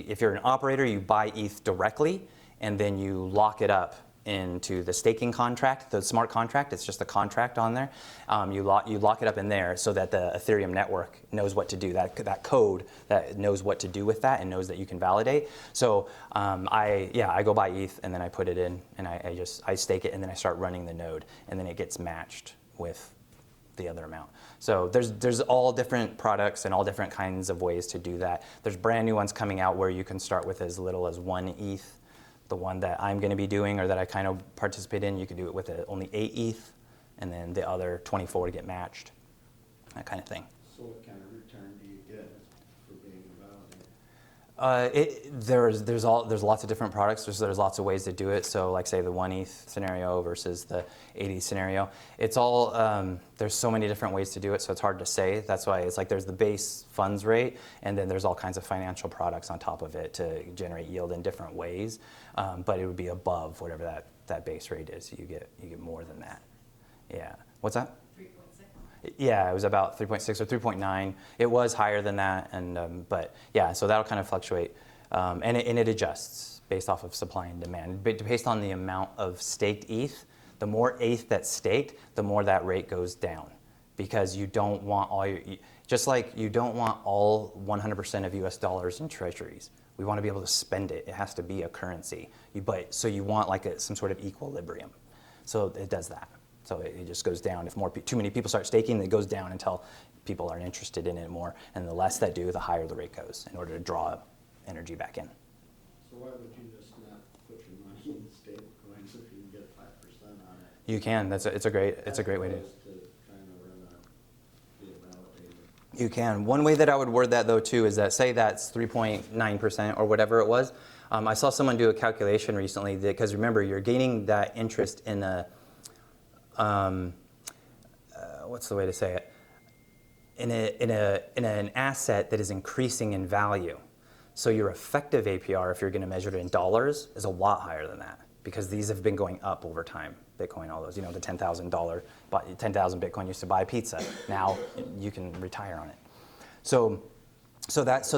if you're an operator, you buy ETH directly, and then you lock it up into the staking contract, the smart contract. It's just a contract on there. You lock it up in there so that the Ethereum network knows what to do. That code that knows what to do with that and knows that you can validate. So I go buy ETH and then I put it in and I stake it and then I start running the node and then it gets matched with the other amount. So there's all different products and all different kinds of ways to do that. There's brand new ones coming out where you can start with as little as 1 ETH. The one that I'm going to be doing or that I kind of participate in, you can do it with only 8 ETH, and then the other 24 get matched, that kind of thing. So what kind of return do you get for being validated? There's lots of different products. There's lots of ways to do it. So like say the 1 ETH scenario versus the 8 ETH scenario. It's all, there's so many different ways to do it, so it's hard to say. That's why it's like there's the base funds rate, and then there's all kinds of financial products on top of it to generate yield in different ways. But it would be above whatever that base rate is. You get more than that. Yeah. What's that? 3.6. Yeah, it was about 3.6 or 3.9. It was higher than that, and but yeah, so that'll kind of fluctuate, and it adjusts based off of supply and demand, based on the amount of staked ETH. The more ETH that's staked, the more that rate goes down, because you don't want all your, just like you don't want all 100% of US dollars in treasuries. We want to be able to spend it. It has to be a currency. So you want like some sort of equilibrium. So it does that. So it just goes down. If too many people start staking, it goes down until people aren't interested in it more. And the less that do, the higher the rate goes in order to draw energy back in. So why would you just not put your money in stablecoins if you can get 5% on it? You can. It's a great way to. As opposed to trying to be a validator. You can. One way that I would word that though too is that say that's 3.9% or whatever it was. I saw someone do a calculation recently because remember you're gaining that interest in a what's the way to say it? In an asset that is increasing in value. So your effective APR, if you're going to measure it in dollars, is a lot higher than that because these have been going up over time. Bitcoin, all those, the $10,000, 10,000 Bitcoin used to buy pizza. Now you can retire on it. So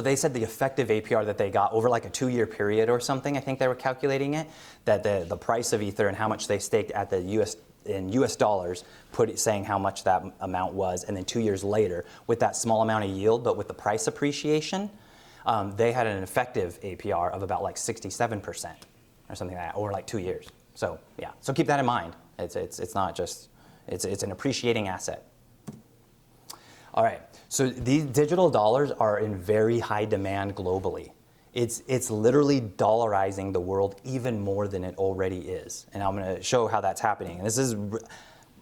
they said the effective APR that they got over like a 2-year period or something, I think they were calculating it, that the price of Ether and how much they staked at the US dollars, saying how much that amount was, and then 2 years later, with that small amount of yield, but with the price appreciation, they had an effective APR of about like 67% or something like that over like 2 years. So yeah, so keep that in mind. It's not just, it's an appreciating asset. All right, so these digital dollars are in very high demand globally. It's literally dollarizing the world even more than it already is. And I'm gonna show how that's happening. And this is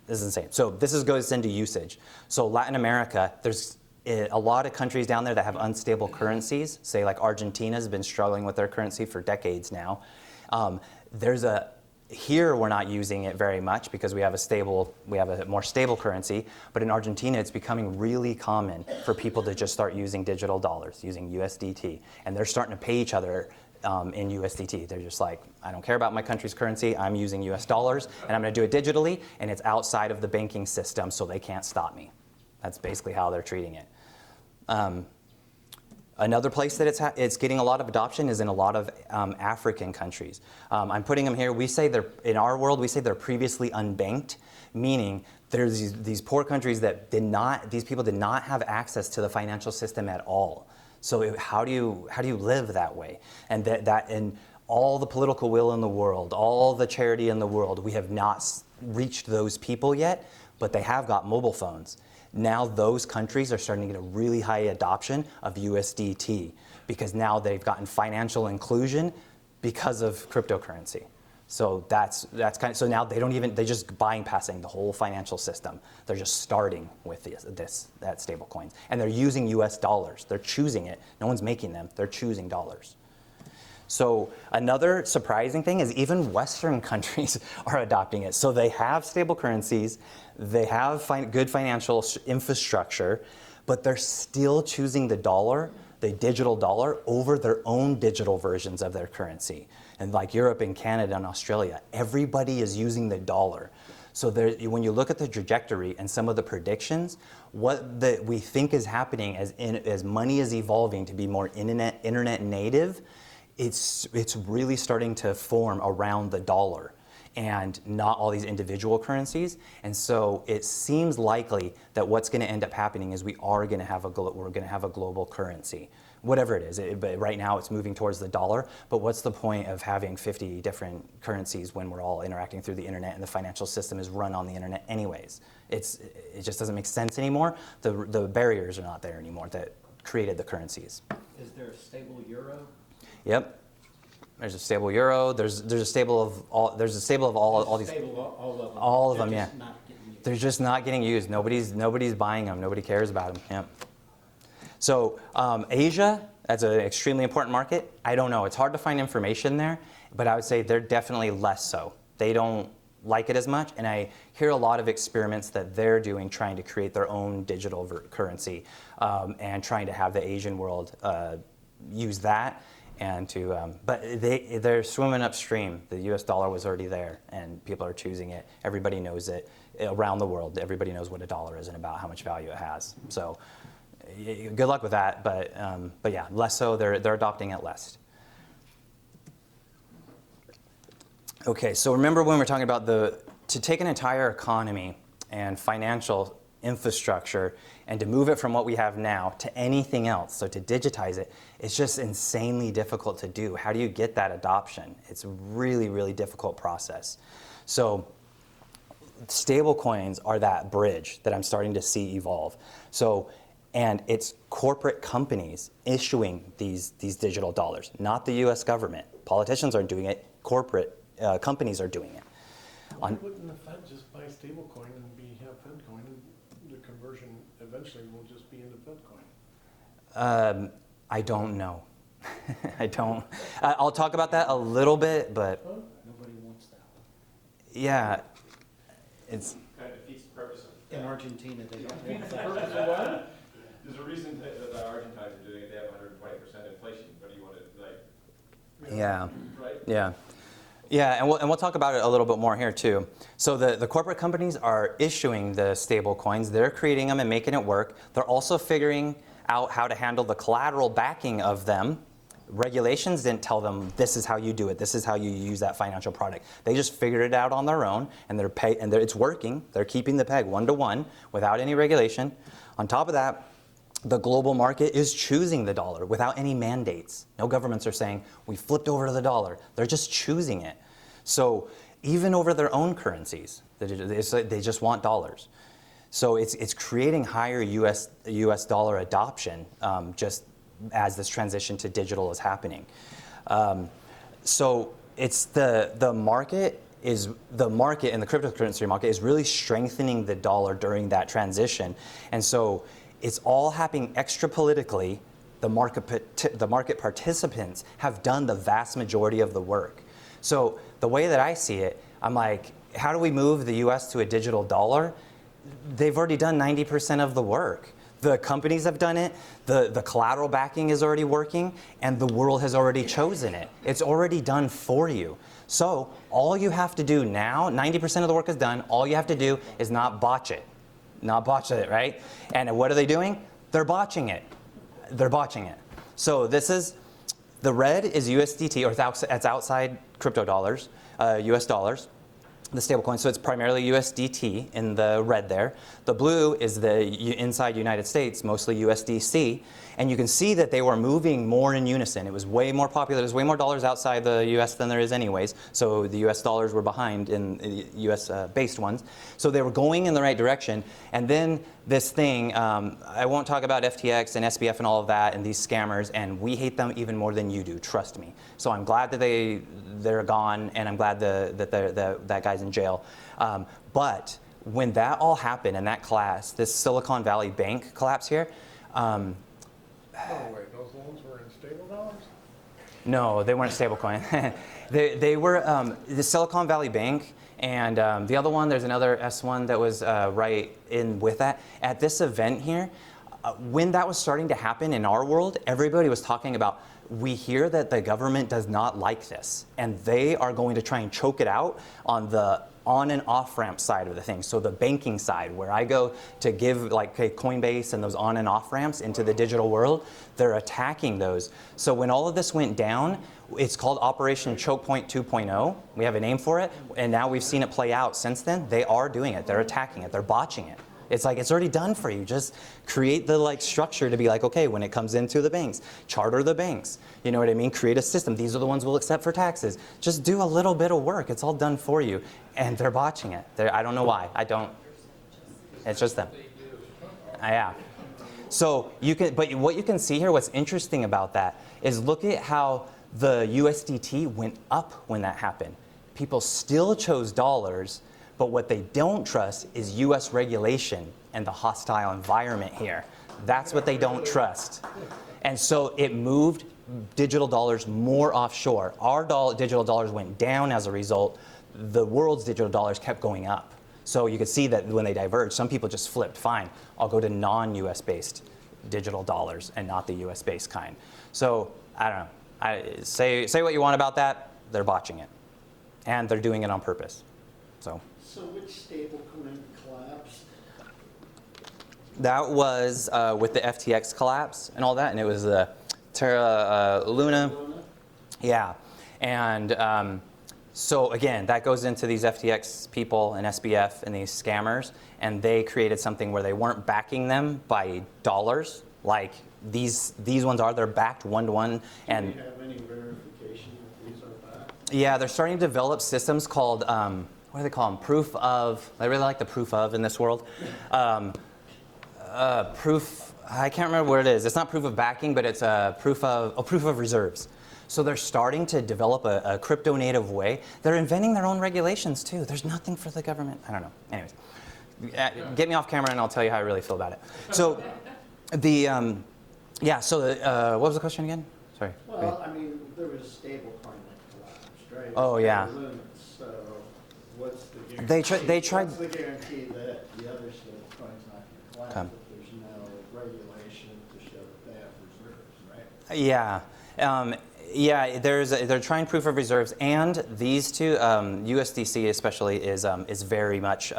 insane. So this goes into usage. So Latin America, there's a lot of countries down there that have unstable currencies. Say like Argentina's been struggling with their currency for decades now. Here we're not using it very much because we have a more stable currency, but in Argentina it's becoming really common for people to just start using digital dollars, using USDT, and they're starting to pay each other in USDT. They're just like, I don't care about my country's currency, I'm using US dollars, and I'm gonna do it digitally, and it's outside of the banking system, so they can't stop me. That's basically how they're treating it. Another place that it's getting a lot of adoption is in a lot of African countries. I'm putting them here. We say in our world, we say they're previously unbanked, meaning there's these poor countries that these people did not have access to the financial system at all. So how do you live that way? And and all the political will in the world, all the charity in the world, we have not reached those people yet, but they have got mobile phones. Now those countries are starting to get a really high adoption of USDT because now they've gotten financial inclusion because of cryptocurrency. So that's kind of, so now they're just bypassing the whole financial system. They're just starting with that stablecoins. And they're using US dollars. They're choosing it. No one's making them. They're choosing dollars. So another surprising thing is even Western countries are adopting it. So they have stable currencies, they have good financial infrastructure, but they're still choosing the dollar, the digital dollar, over their own digital versions of their currency. And like Europe and Canada and Australia, everybody is using the dollar. So when you look at the trajectory and some of the predictions, we think is happening as money is evolving to be more internet native, it's really starting to form around the dollar and not all these individual currencies. And so it seems likely that what's going to end up happening is we're going to have a global currency, whatever it is. But right now it's moving towards the dollar. But what's the point of having 50 different currencies when we're all interacting through the internet and the financial system is run on the internet anyways? It just doesn't make sense anymore. The barriers are not there anymore that created the currencies. Is there a stable euro? Yep. There's a stable euro. There's a stable of all. There's a stable of all these. Stable, all of them. All of They're them, yeah. just not getting used. They're just not getting used. Nobody's buying them. Nobody cares about them. Yep. So Asia, that's an extremely important market. I don't know. It's hard to find information there, but I would say they're definitely less so. They don't like it as much, and I hear a lot of experiments that they're doing trying to create their own digital currency and trying to have the Asian world use that. And but they're swimming upstream. The U.S. dollar was already there, and people are choosing it. Everybody knows it around the world. Everybody knows what a dollar is and about how much value it has. So, good luck with that. But yeah, less so. They're adopting it less. Okay, so remember when we're talking about to take an entire economy and financial infrastructure and to move it from what we have now to anything else, so to digitize it, it's just insanely difficult to do. How do you get that adoption? It's a really, really difficult process. So stablecoins are that bridge that I'm starting to see evolve. So, and it's corporate companies issuing these digital dollars, not the US government. Politicians aren't doing it, corporate companies are doing it. Why wouldn't the Fed just buy stablecoin and have FedCoin, and the conversion eventually will just be into FedCoin? I don't know. I don't. I'll talk about that a little bit, but Nobody wants that one. yeah, it's. Kind of defeats the purpose of In Argentina, they don't want The that. purpose of what? There's a reason that the Argentines are doing it. They have 120% inflation. What do you want to, like, Yeah. right? Yeah. Yeah, and we'll talk about it a little bit more here too. So the corporate companies are issuing the stable coins. They're creating them and making it work. They're also figuring out how to handle the collateral backing of them. Regulations didn't tell them this is how you do it. This is how you use that financial product. They just figured it out on their own, and it's working. They're keeping the peg 1-to-1 without any regulation. On top of that, the global market is choosing the dollar without any mandates. No governments are saying, we flipped over to the dollar. They're just choosing it. So even over their own currencies, they just want dollars. So it's creating higher US dollar adoption just as this transition to digital is happening. So it's the market in the cryptocurrency market is really strengthening the dollar during that transition. And so it's all happening extra politically. The market participants have done the vast majority of the work. So the way that I see it, I'm like, how do we move the US to a digital dollar? They've already done 90% of the work. The companies have done it, the collateral backing is already working, and the world has already chosen it. It's already done for you. So all you have to do now, 90% of the work is done, all you have to do is not botch it. Not botch it, right? And what are they doing? They're botching it. They're botching it. So this is, the red is USDT, or it's outside crypto dollars, US dollars, the stablecoin. So it's primarily USDT in the red there. The blue is the inside United States, mostly USDC. And you can see that they were moving more in unison. It was way more popular. There's way more dollars outside the US than there is anyways. So the US dollars were behind in US based ones. So they were going in the right direction. And then this thing, I won't talk about FTX and SBF and all of that and these scammers, and we hate them even more than you do, trust me. So I'm glad that they're gone, and I'm glad that guy's in jail. But when that all happened in that class, this Silicon Valley Bank collapse here, Oh, wait, those loans were in stable dollars? no, they weren't stablecoin. they were the Silicon Valley Bank, and the other one, there's another S1 that was right in with that. At this event here, when that was starting to happen in our world, everybody was talking about, we hear that the government does not like this, and they are going to try and choke it out on the on and off ramp side of the thing. So the banking side, where I go to give like Coinbase and those on and off ramps into the digital world, they're attacking those. So when all of this went down, it's called Operation Choke Point 2.0. We have a name for it, and now we've seen it play out since then. They are doing it. They're attacking it. They're botching it. It's like, it's already done for you. Just create the like structure to be like, okay, when it comes into the banks, charter the banks. You know what I mean? Create a system. These are the ones we'll accept for taxes. Just do a little bit of work. It's all done for you. And they're botching it. I don't know why. It's just them. Yeah. So you can, but what you can see here, what's interesting about that is look at how the USDT went up when that happened. People still chose dollars, but what they don't trust is US regulation and the hostile environment here. That's what they don't trust. And so it moved digital dollars more offshore. Our digital dollars went down as a result. The world's digital dollars kept going up. So you could see that when they diverged, some people just flipped, fine, I'll go to non-US based digital dollars and not the US based kind. So I don't know, say what you want about that, they're botching it. And they're doing it on purpose, so. So which stablecoin collapsed? That was with the FTX collapse and all that, and it was the Terra Luna. Yeah, and so again, that goes into these FTX people and SBF and these scammers, and they created something where they weren't backing them by dollars, like these ones are. They're backed one-to-one. And do we have any verification that these are backed? Yeah, they're starting to develop systems called, what do they call them? Proof of, I really like the proof of in this world. Proof, I can't remember what it is. It's not proof of backing, but it's a proof of reserves. So they're starting to develop a crypto native way. They're inventing their own regulations too. There's nothing for the government. I don't know. Anyways, get me off camera and I'll tell you how I really feel about it. So what was the question again? Sorry. Well, I mean, there was a stablecoin that collapsed, right? Oh, yeah. So what's the guarantee? They tried. What's the guarantee that the other stablecoin's not going to collapse if there's no regulation to show that they have reserves, right? Yeah. Yeah, they're trying proof of reserves, and these two, USDC especially, is very much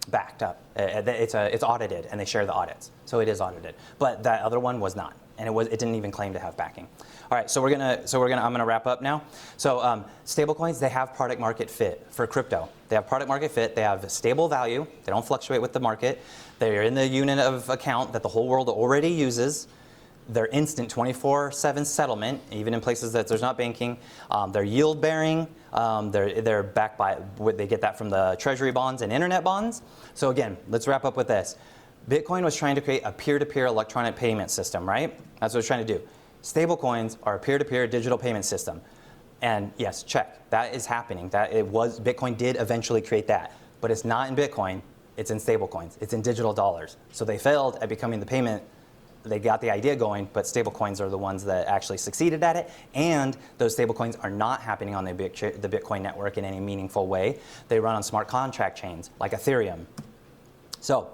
backed up. It's audited, and they share the audits, so it is audited. But that other one was not, and it didn't even claim to have backing. All right, I'm gonna wrap up now. So stablecoins, they have product market fit for crypto. They have product market fit. They have stable value. They don't fluctuate with the market. They're in the unit of account that the whole world already uses. They're instant 24/7 settlement, even in places that there's not banking. They're yield bearing. They're backed by, they get that from the treasury bonds and internet bonds. So again, let's wrap up with this. Bitcoin was trying to create a peer-to-peer electronic payment system, right? That's what it's trying to do. Stablecoins are a peer-to-peer digital payment system. And yes, check, that is happening. Bitcoin did eventually create that, but it's not in Bitcoin, it's in stablecoins, it's in digital dollars. So they failed at becoming the payment. They got the idea going, but stablecoins are the ones that actually succeeded at it, and those stablecoins are not happening on the Bitcoin network in any meaningful way. They run on smart contract chains like Ethereum. So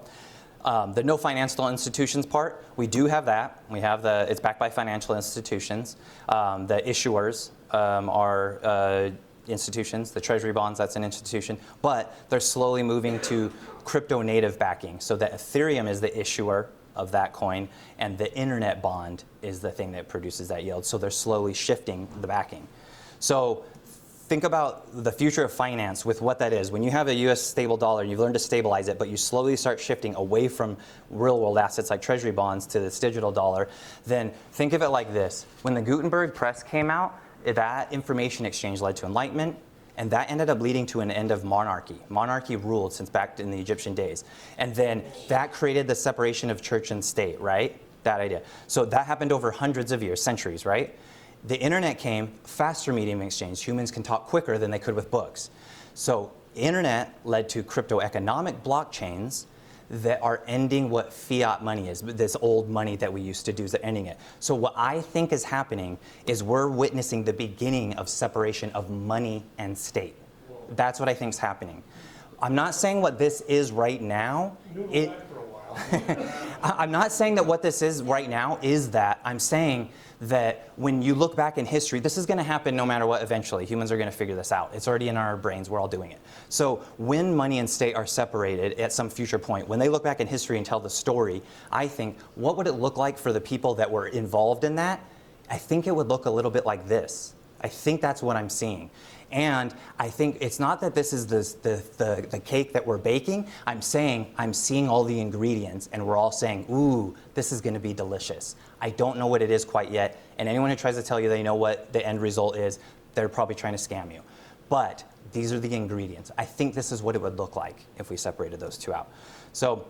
the no financial institutions part, we do have that. We have it's backed by financial institutions. The issuers are institutions. The treasury bonds, that's an institution, but they're slowly moving to crypto native backing, so that Ethereum is the issuer of that coin, and the internet bond is the thing that produces that yield. So they're slowly shifting the backing. So think about the future of finance with what that is. When you have a US stable dollar, you've learned to stabilize it, but you slowly start shifting away from real world assets like treasury bonds to this digital dollar, then think of it like this. When the Gutenberg press came out, that information exchange led to enlightenment, and that ended up leading to an end of monarchy. Monarchy ruled since back in the Egyptian days. And then that created the separation of church and state, right? That idea. So that happened over hundreds of years, centuries, right? The internet came, faster medium exchange. Humans can talk quicker than they could with books. So internet led to crypto economic blockchains that are ending what fiat money is, this old money that we used to do is ending it. So what I think is happening is we're witnessing the beginning of separation of money and state. That's what I think is happening. I'm not saying what this is right now. Noodle back for a while. I'm not saying that what this is right now is that. I'm saying that when you look back in history, this is going to happen no matter what eventually. Humans are going to figure this out. It's already in our brains. We're all doing it. So when money and state are separated at some future point, when they look back in history and tell the story, I think, what would it look like for the people that were involved in that? I think it would look a little bit like this. I think that's what I'm seeing. And I think it's not that this is the cake that we're baking. I'm saying I'm seeing all the ingredients and we're all saying, ooh, this is going to be delicious. I don't know what it is quite yet. And anyone who tries to tell you they know what the end result is, they're probably trying to scam you. But these are the ingredients. I think this is what it would look like if we separated those two out. So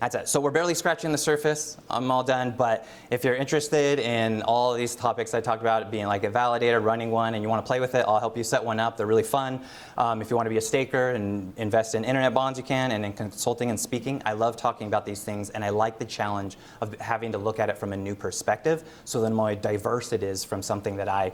that's it. So we're barely scratching the surface. I'm all done. But if you're interested in all of these topics I talked about, being like a validator, running one, and you want to play with it, I'll help you set one up. They're really fun. If you want to be a staker and invest in internet bonds, you can, and in consulting and speaking. I love talking about these things, and I like the challenge of having to look at it from a new perspective. So the more diverse it is from something that I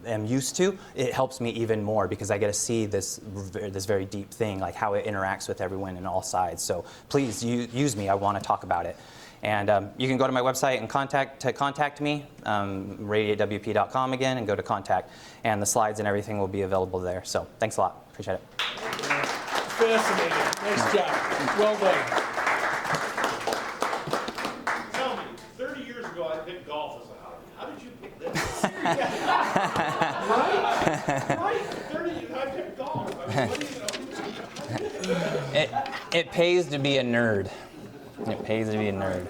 am used to, it helps me even more because I get to see this very deep thing, like how it interacts with everyone in all sides. So please use me. I want to talk about it. And you can go to my website and contact me, radiatewp.com again, and go to contact. And the slides and everything will be available there. So thanks a lot. Appreciate it. Fascinating. Nice job. Well done. Tell me, 30 years ago I picked golf as a hobby. How did you pick this? Right? 30 years I picked golf. I mean, what do you know? It pays to be a nerd. It pays to be a nerd.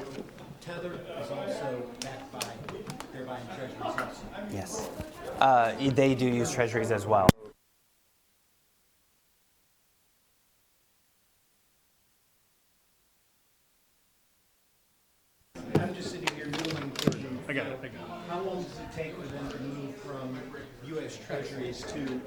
Tether is also backed by, they're buying treasuries also. Yes. They do use treasuries as well. I'm just sitting here noodling, thinking, I got it. how long does it take for them to move from U.S. treasuries to,